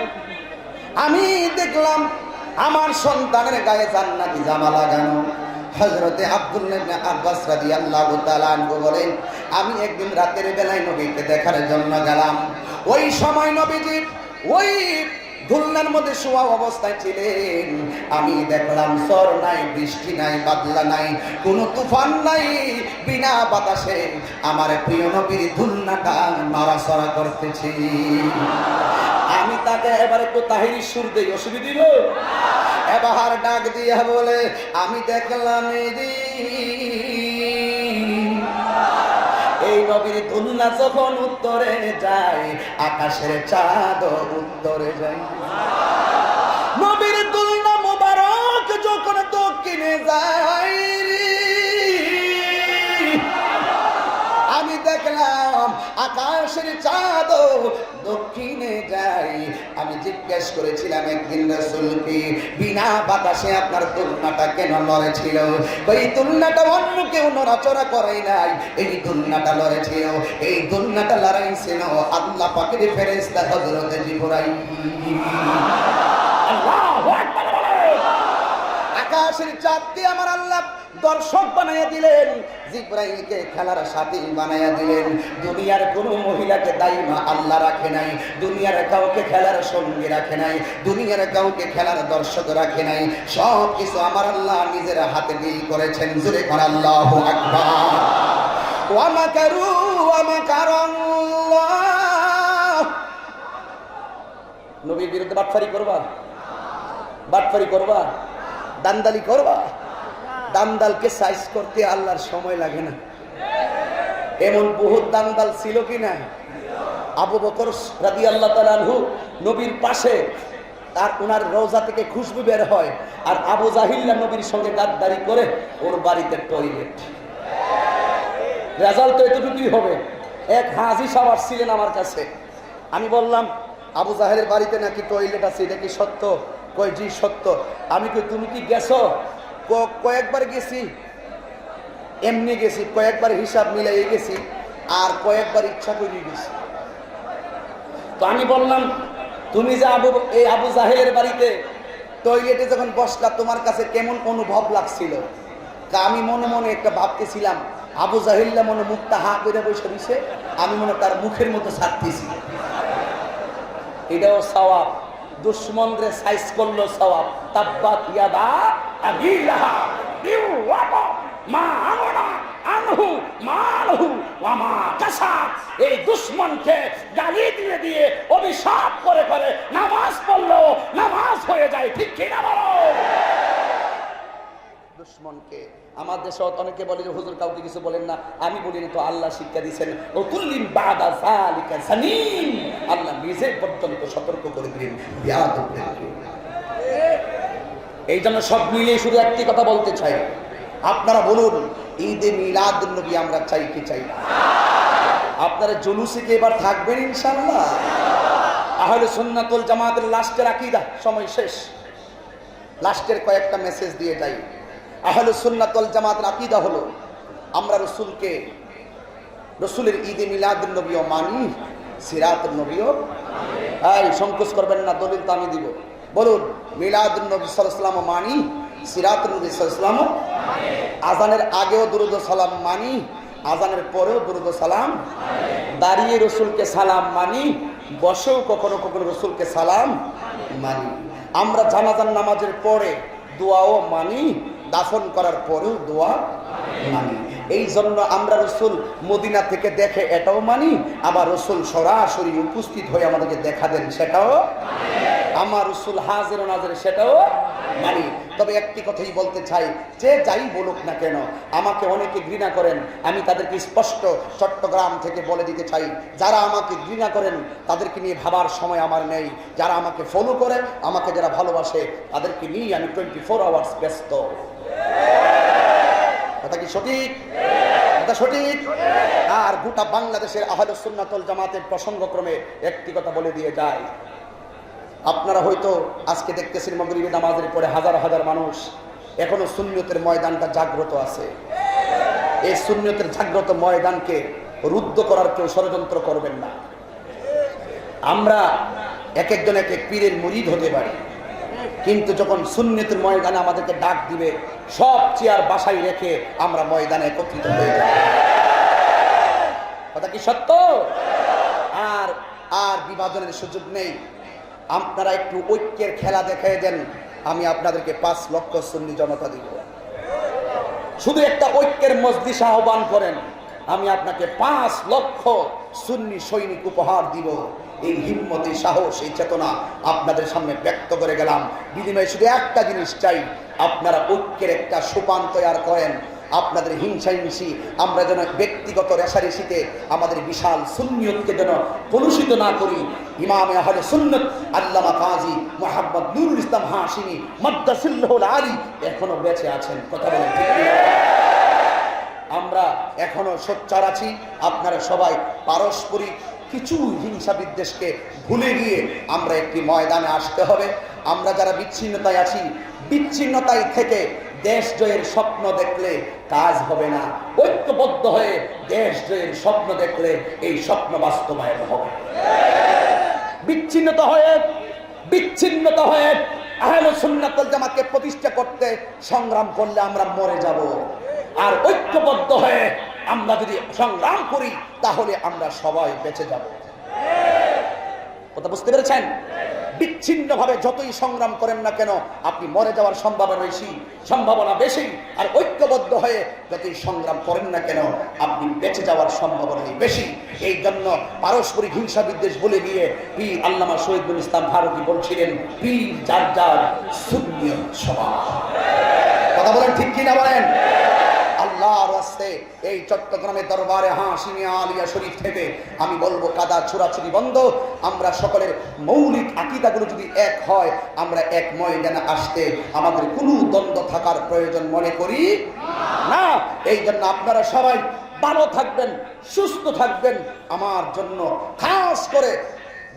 আমি দেখলাম আমার সন্তানের গায়ে জান্নাতি জামা লাগানো। হযরতে আব্দুল্লাহ ইবনে আব্বাস রাদিয়াল্লাহু তাআলা আনহু বলেন আমি একদিন রাতের বেলায় নবীকে দেখার জন্য গেলাম। ওই সময় নবীজি ওই দুলনার মধ্যে শোয়া অবস্থায় ছিলেন। আমি দেখলাম ঝড় নাই, বৃষ্টি নাই, বাদলা নাই, কোনো তুফান নাই, বিনা বাতাসে আমার প্রিয় নবীর দুলনাটা নড়াচড়া করতেছে। আমি তাকে এবার একটু তাহিরি সুর দেই, অসুবিধা দিল? এবার ডাক দিয়া বলে আমি দেখলাম এই নবীর দুলনা যখন উত্তরে যায় আকাশের চাঁদ উত্তরে যায়। নবীর দুলনা মোবারক যখন দক্ষিণে যায় আমি দেখলাম আকাশের চাঁদ দক্ষিণে যায়। আমি জিজ্ঞেস করেছিলাম একদিন রাসূলকে বিনা বাতাসে আপনার দুলনাটা কেন লড়েছিল? ওই দুলনাটা অন্য কেউ নড়াচড়া করে নাই, এই দুলনাটা লড়েছিল, এই দুলনাটা লড়াইছিল আল্লাহ পাকের ফেরেশতা হযরত জিবরাইল। আল্লাহু আকবার। আকাশের চাঁদ দিয়ে আমার আল্লাহ দর্শক বানাইয়া দিলেন, জিবরাইলকে খেলার সাথী বানাইয়া দিলেন। দুনিয়ার কোন মহিলাকে দাইমা আল্লাহ রাখে নাই, দুনিয়ার কাউকে খেলার সঙ্গী রাখে নাই, দুনিয়ার কাউকে খেলার দর্শক রাখে নাই। সব কিছু আমার আল্লাহ নিজের হাতে ডিল করেছেন। জোরে করে আল্লাহু আকবার। ওয়া মাকারু ওয়া মাকারাল্লাহ। নবীর বিরুদ্ধে বাটফারি করবা, বাটফারি করবা, দান্দালি করবা। দান্দালকে সাইজ করতে আল্লাহর সময় লাগে না। এমন বহুত দান্দাল ছিল কি না? আবু বকর রাদিয়াল্লাহু তাআলা আনহু নবীর পাশে, আর ওনার রওজা থেকে খুশবু বের হয়, আর আবু জাহিল্লা নবীর সঙ্গে গাদ্দারি করে ওর বাড়িতে টয়লেট। রেজাল্ট তো এতটুকুই হবে। এক হাজি সাহেব আসছিলেন আমার কাছে, আমি বললাম আবু জাহেলের বাড়িতে নাকি টয়লেট আছে, এটা কি সত্য? কয় জি সত্য। আমি কই তুমি কি গেছো? কয়েকবার গেছি, এমনি গেছি, কয়েকবার হিসাব মিলাই গেছি, আর কয়েকবার ইচ্ছা করে গেছি। তো আমি বললাম তুমি যে আবু জাহেলের বাড়িতে টয়লেটে যখন বসলা তোমার কাছে কেমন অনুভব লাগছিল? আমি মনে মনে একটা ভাবতেছিলাম আবু জাহেল্লা মনে মুখটা হা করে বসে দিছে, আমি মনে তার মুখের মতো ছাড়তেছি। এটাও সওয়াব। দুশ্মনরে সাইজ করলো সওয়াব। তাব্বাত ইয়াদা আবি লাহাব ওয়া মা আগনা আনহু মালহু ওয়া মা কাসাব। এই দুশ্মনকে গালি দিয়ে দিয়ে অভিশাপ করে করে নামাজ পড়লো, নামাজ হয়ে যায়। ঠিক কি না বলো? দুশ্মনকে আমার দেশে অনেকে বলে যে হুজুর কাউকে কিছু বলেন না। আমি বলিনি তো, আল্লাহ শিক্ষা দিয়েছেন ও কুল্লিন বাদা যালিকা সানিম। আল্লাহ নিজে পর্যন্ত সতর্ক করে দিলেন এই জন্য সব মিলিয়ে শুধু একটি কথা বলতে চাই, আপনারা বলুন ঈদে মিলাদুন নবী আমরা চাই কি চাই না? আপনারা জুলুসে কি এবার থাকবেন ইনশাআল্লাহ? আহলে সুন্নাত ওয়াল জামাতের লাস্টের আকীদা, সময় শেষ, লাস্টের কয়েকটা মেসেজ দিয়ে যাই। আহলে সুন্নাত ওয়াল জামাতের আকীদা হলো আমরা রসুলের ঈদে মিলাদুন নবীও মানি, সিরাতুন নবীও এই সংকোচ করবেন না, দলিল তো আমি দিব। বলুন মিলাদুন নবী সাল্লাল্লাহু আলাইহি ওয়াসাল্লাম মানি, সিরাতুন নবী সাল্লাল্লাহু আলাইহি ওয়াসাল্লাম, আজানের আগেও দুরূদ ও সালাম মানি, আজানের পরেও দুরূদ ও সালাম, দাঁড়িয়ে রসুলকে সালাম মানি, বসেও কখনো কখনো রসুলকে সালাম মানি। আমরা জানাজার নামাজের পরে দোয়াও মানি, দাফন করার পরেও দোয়া মানি। এই জন্য আমরা রসুল মদিনা থেকে দেখে এটাও মানি, আবার রসুল সরাসরি উপস্থিত হয়ে আমাদেরকে দেখা দেন সেটাও, আমার রসুল হাজির ও নাজির সেটাও মানি। তবে একটি কথাই বলতে চাই, যে যাই বলুক না কেন, আমাকে অনেকে ঘৃণা করেন, আমি তাদেরকে স্পষ্ট চট্টগ্রাম থেকে বলে দিতে চাই, যারা আমাকে ঘৃণা করেন তাদেরকে নিয়ে ভাবার সময় আমার নেই। যারা আমাকে ফলো করে, আমাকে যারা ভালোবাসে, তাদেরকে নিয়ে আমি 24 আওয়ার্স ব্যস্ত। কথা কি সঠিক? কথা সঠিক? আর গোটা বাংলাদেশের আহলে সুন্নাত ওয়াল জামাতের প্রসঙ্গক্রমে একটি কথা বলে দিয়ে যায়। আপনারা হয়তো আজকে দেখতেছেন মাগরিবের নামাজের পরে হাজার হাজার মানুষ, এখনো সুন্নতের ময়দানটা জাগ্রত আছে। এই সুন্নতের জাগ্রত ময়দানকে রুদ্ধ করার কেউ ষড়যন্ত্র করবেন না। আমরা এক একজন এক এক পীরের মুরিদ হতে পারি, কিন্তু যখন সুন্নতের ময়দানে আমাদেরকে ডাক দিবে, সব চেয়ার বাসায় রেখে আমরা ময়দানে একত্রিত হয়ে যাব। কথা কি সত্য? আর আর বিভাজনের সুযোগ নেই। আপনারা একটু ঐক্যের খেলা দেখাই দেন, আমি আপনাদেরকে 5 লক্ষ সুন্নি জনতা দিব। শুধু একটা ঐক্যের মজলিস আহ্বান করেন, আমি আপনাকে 5 লক্ষ সুন্নি সৈনিক উপহার দিব। এই হিম্মত, এই সাহস, এই চেতনা আপনাদের সামনে ব্যক্ত করে গেলাম। বিনিময়ে শুধু একটা জিনিস চাই, আপনারা ঐক্যের একটা সোপান তৈরি করেন। আপনাদের হিংসি আমরা যেন ব্যক্তিগত রেশারেশিতে আমাদের বিশাল সুন্নিয়তকে যেন কলুষিত না করি। ইমামে আহলে সুন্নাত আল্লামা কাজী মুহাম্মদ নুরুল ইসলাম হাশিমি মাদ্দাসিল্লাহুল আলী এখনো বেঁচে আছেন। কথা বলেন ঠিক কি? আমরা এখনো সোচ্চার আছি। আপনারা সবাই পারস্পরিক কিছু হিংসা বিদ্বেষকে ভুলে গিয়ে আমরা একটি ময়দানে আসতে হবে। আমরা যারা বিচ্ছিন্নতায় আছি, বিচ্ছিন্নতায় থেকে দেশ জয়ের স্বপ্ন দেখলে কাজ হবে না। ঐক্যবদ্ধ হয়ে দেশ জয়ের স্বপ্ন দেখলে এই স্বপ্ন বাস্তবায়ন হবে। বিচ্ছিন্নতা হয়ে আহলে সুন্নাত ওয়াল জামাতকে প্রতিষ্ঠা করতে সংগ্রাম করলে আমরা মরে যাব। আর ঐক্যবদ্ধ হয়ে আমরা যদি সংগ্রাম করি তাহলে আমরা সবাই বেঁচে যাব। কথা বুঝতে পেরেছেন? বিচ্ছিন্নভাবে যতই সংগ্রাম করেন না কেন, আপনি মরে যাওয়ার সম্ভাবনা বেশি। আর ঐক্যবদ্ধ হয়ে যতই সংগ্রাম করেন না কেন, আপনি বেঁচে যাওয়ার সম্ভাবনাই বেশি। এই জন্য পারস্পরিক হিংসা বিদ্বেষ বলে গিয়ে পীর আল্লামা শহীদুল ইসলাম ফারুকী বলছিলেন, পীর যার যার সুন্নিয়ত সবার। কথা বলেন ঠিক কিনা বলেন? আল্লাহর রাস্তে এই চট্টগ্রামের দরবারে হাশিমিয়া আলিয়া শরীফ থেকে আমি বলবো, কাদা ছোড়াছুরি বন্ধ। আমরা সকলের মৌলিক আকীদাগুলো যদি এক হয়, আমরা এক ময়দানে আসতে আমাদের কোনো দ্বন্দ্ব থাকার প্রয়োজন মনে করি না। এই জন্য আপনারা সবাই ভালো থাকবেন, সুস্থ থাকবেন, আমার জন্য খাস করে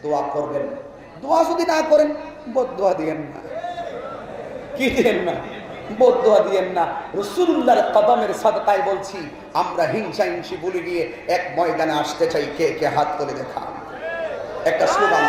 দোয়া করবেন। দোয়া যদি না করেন, বদদোয়া দিয়েন না। কি দিয়েন না? বদদোয়া দিয়েন না। রাসূলুল্লাহর কদমের সাদকায় বলছি, আমরা হিংসি ভুলে গিয়ে এক ময়দানে আসতে চাই। কে কে হাত তুলে দেখান, একটা স্লোগান।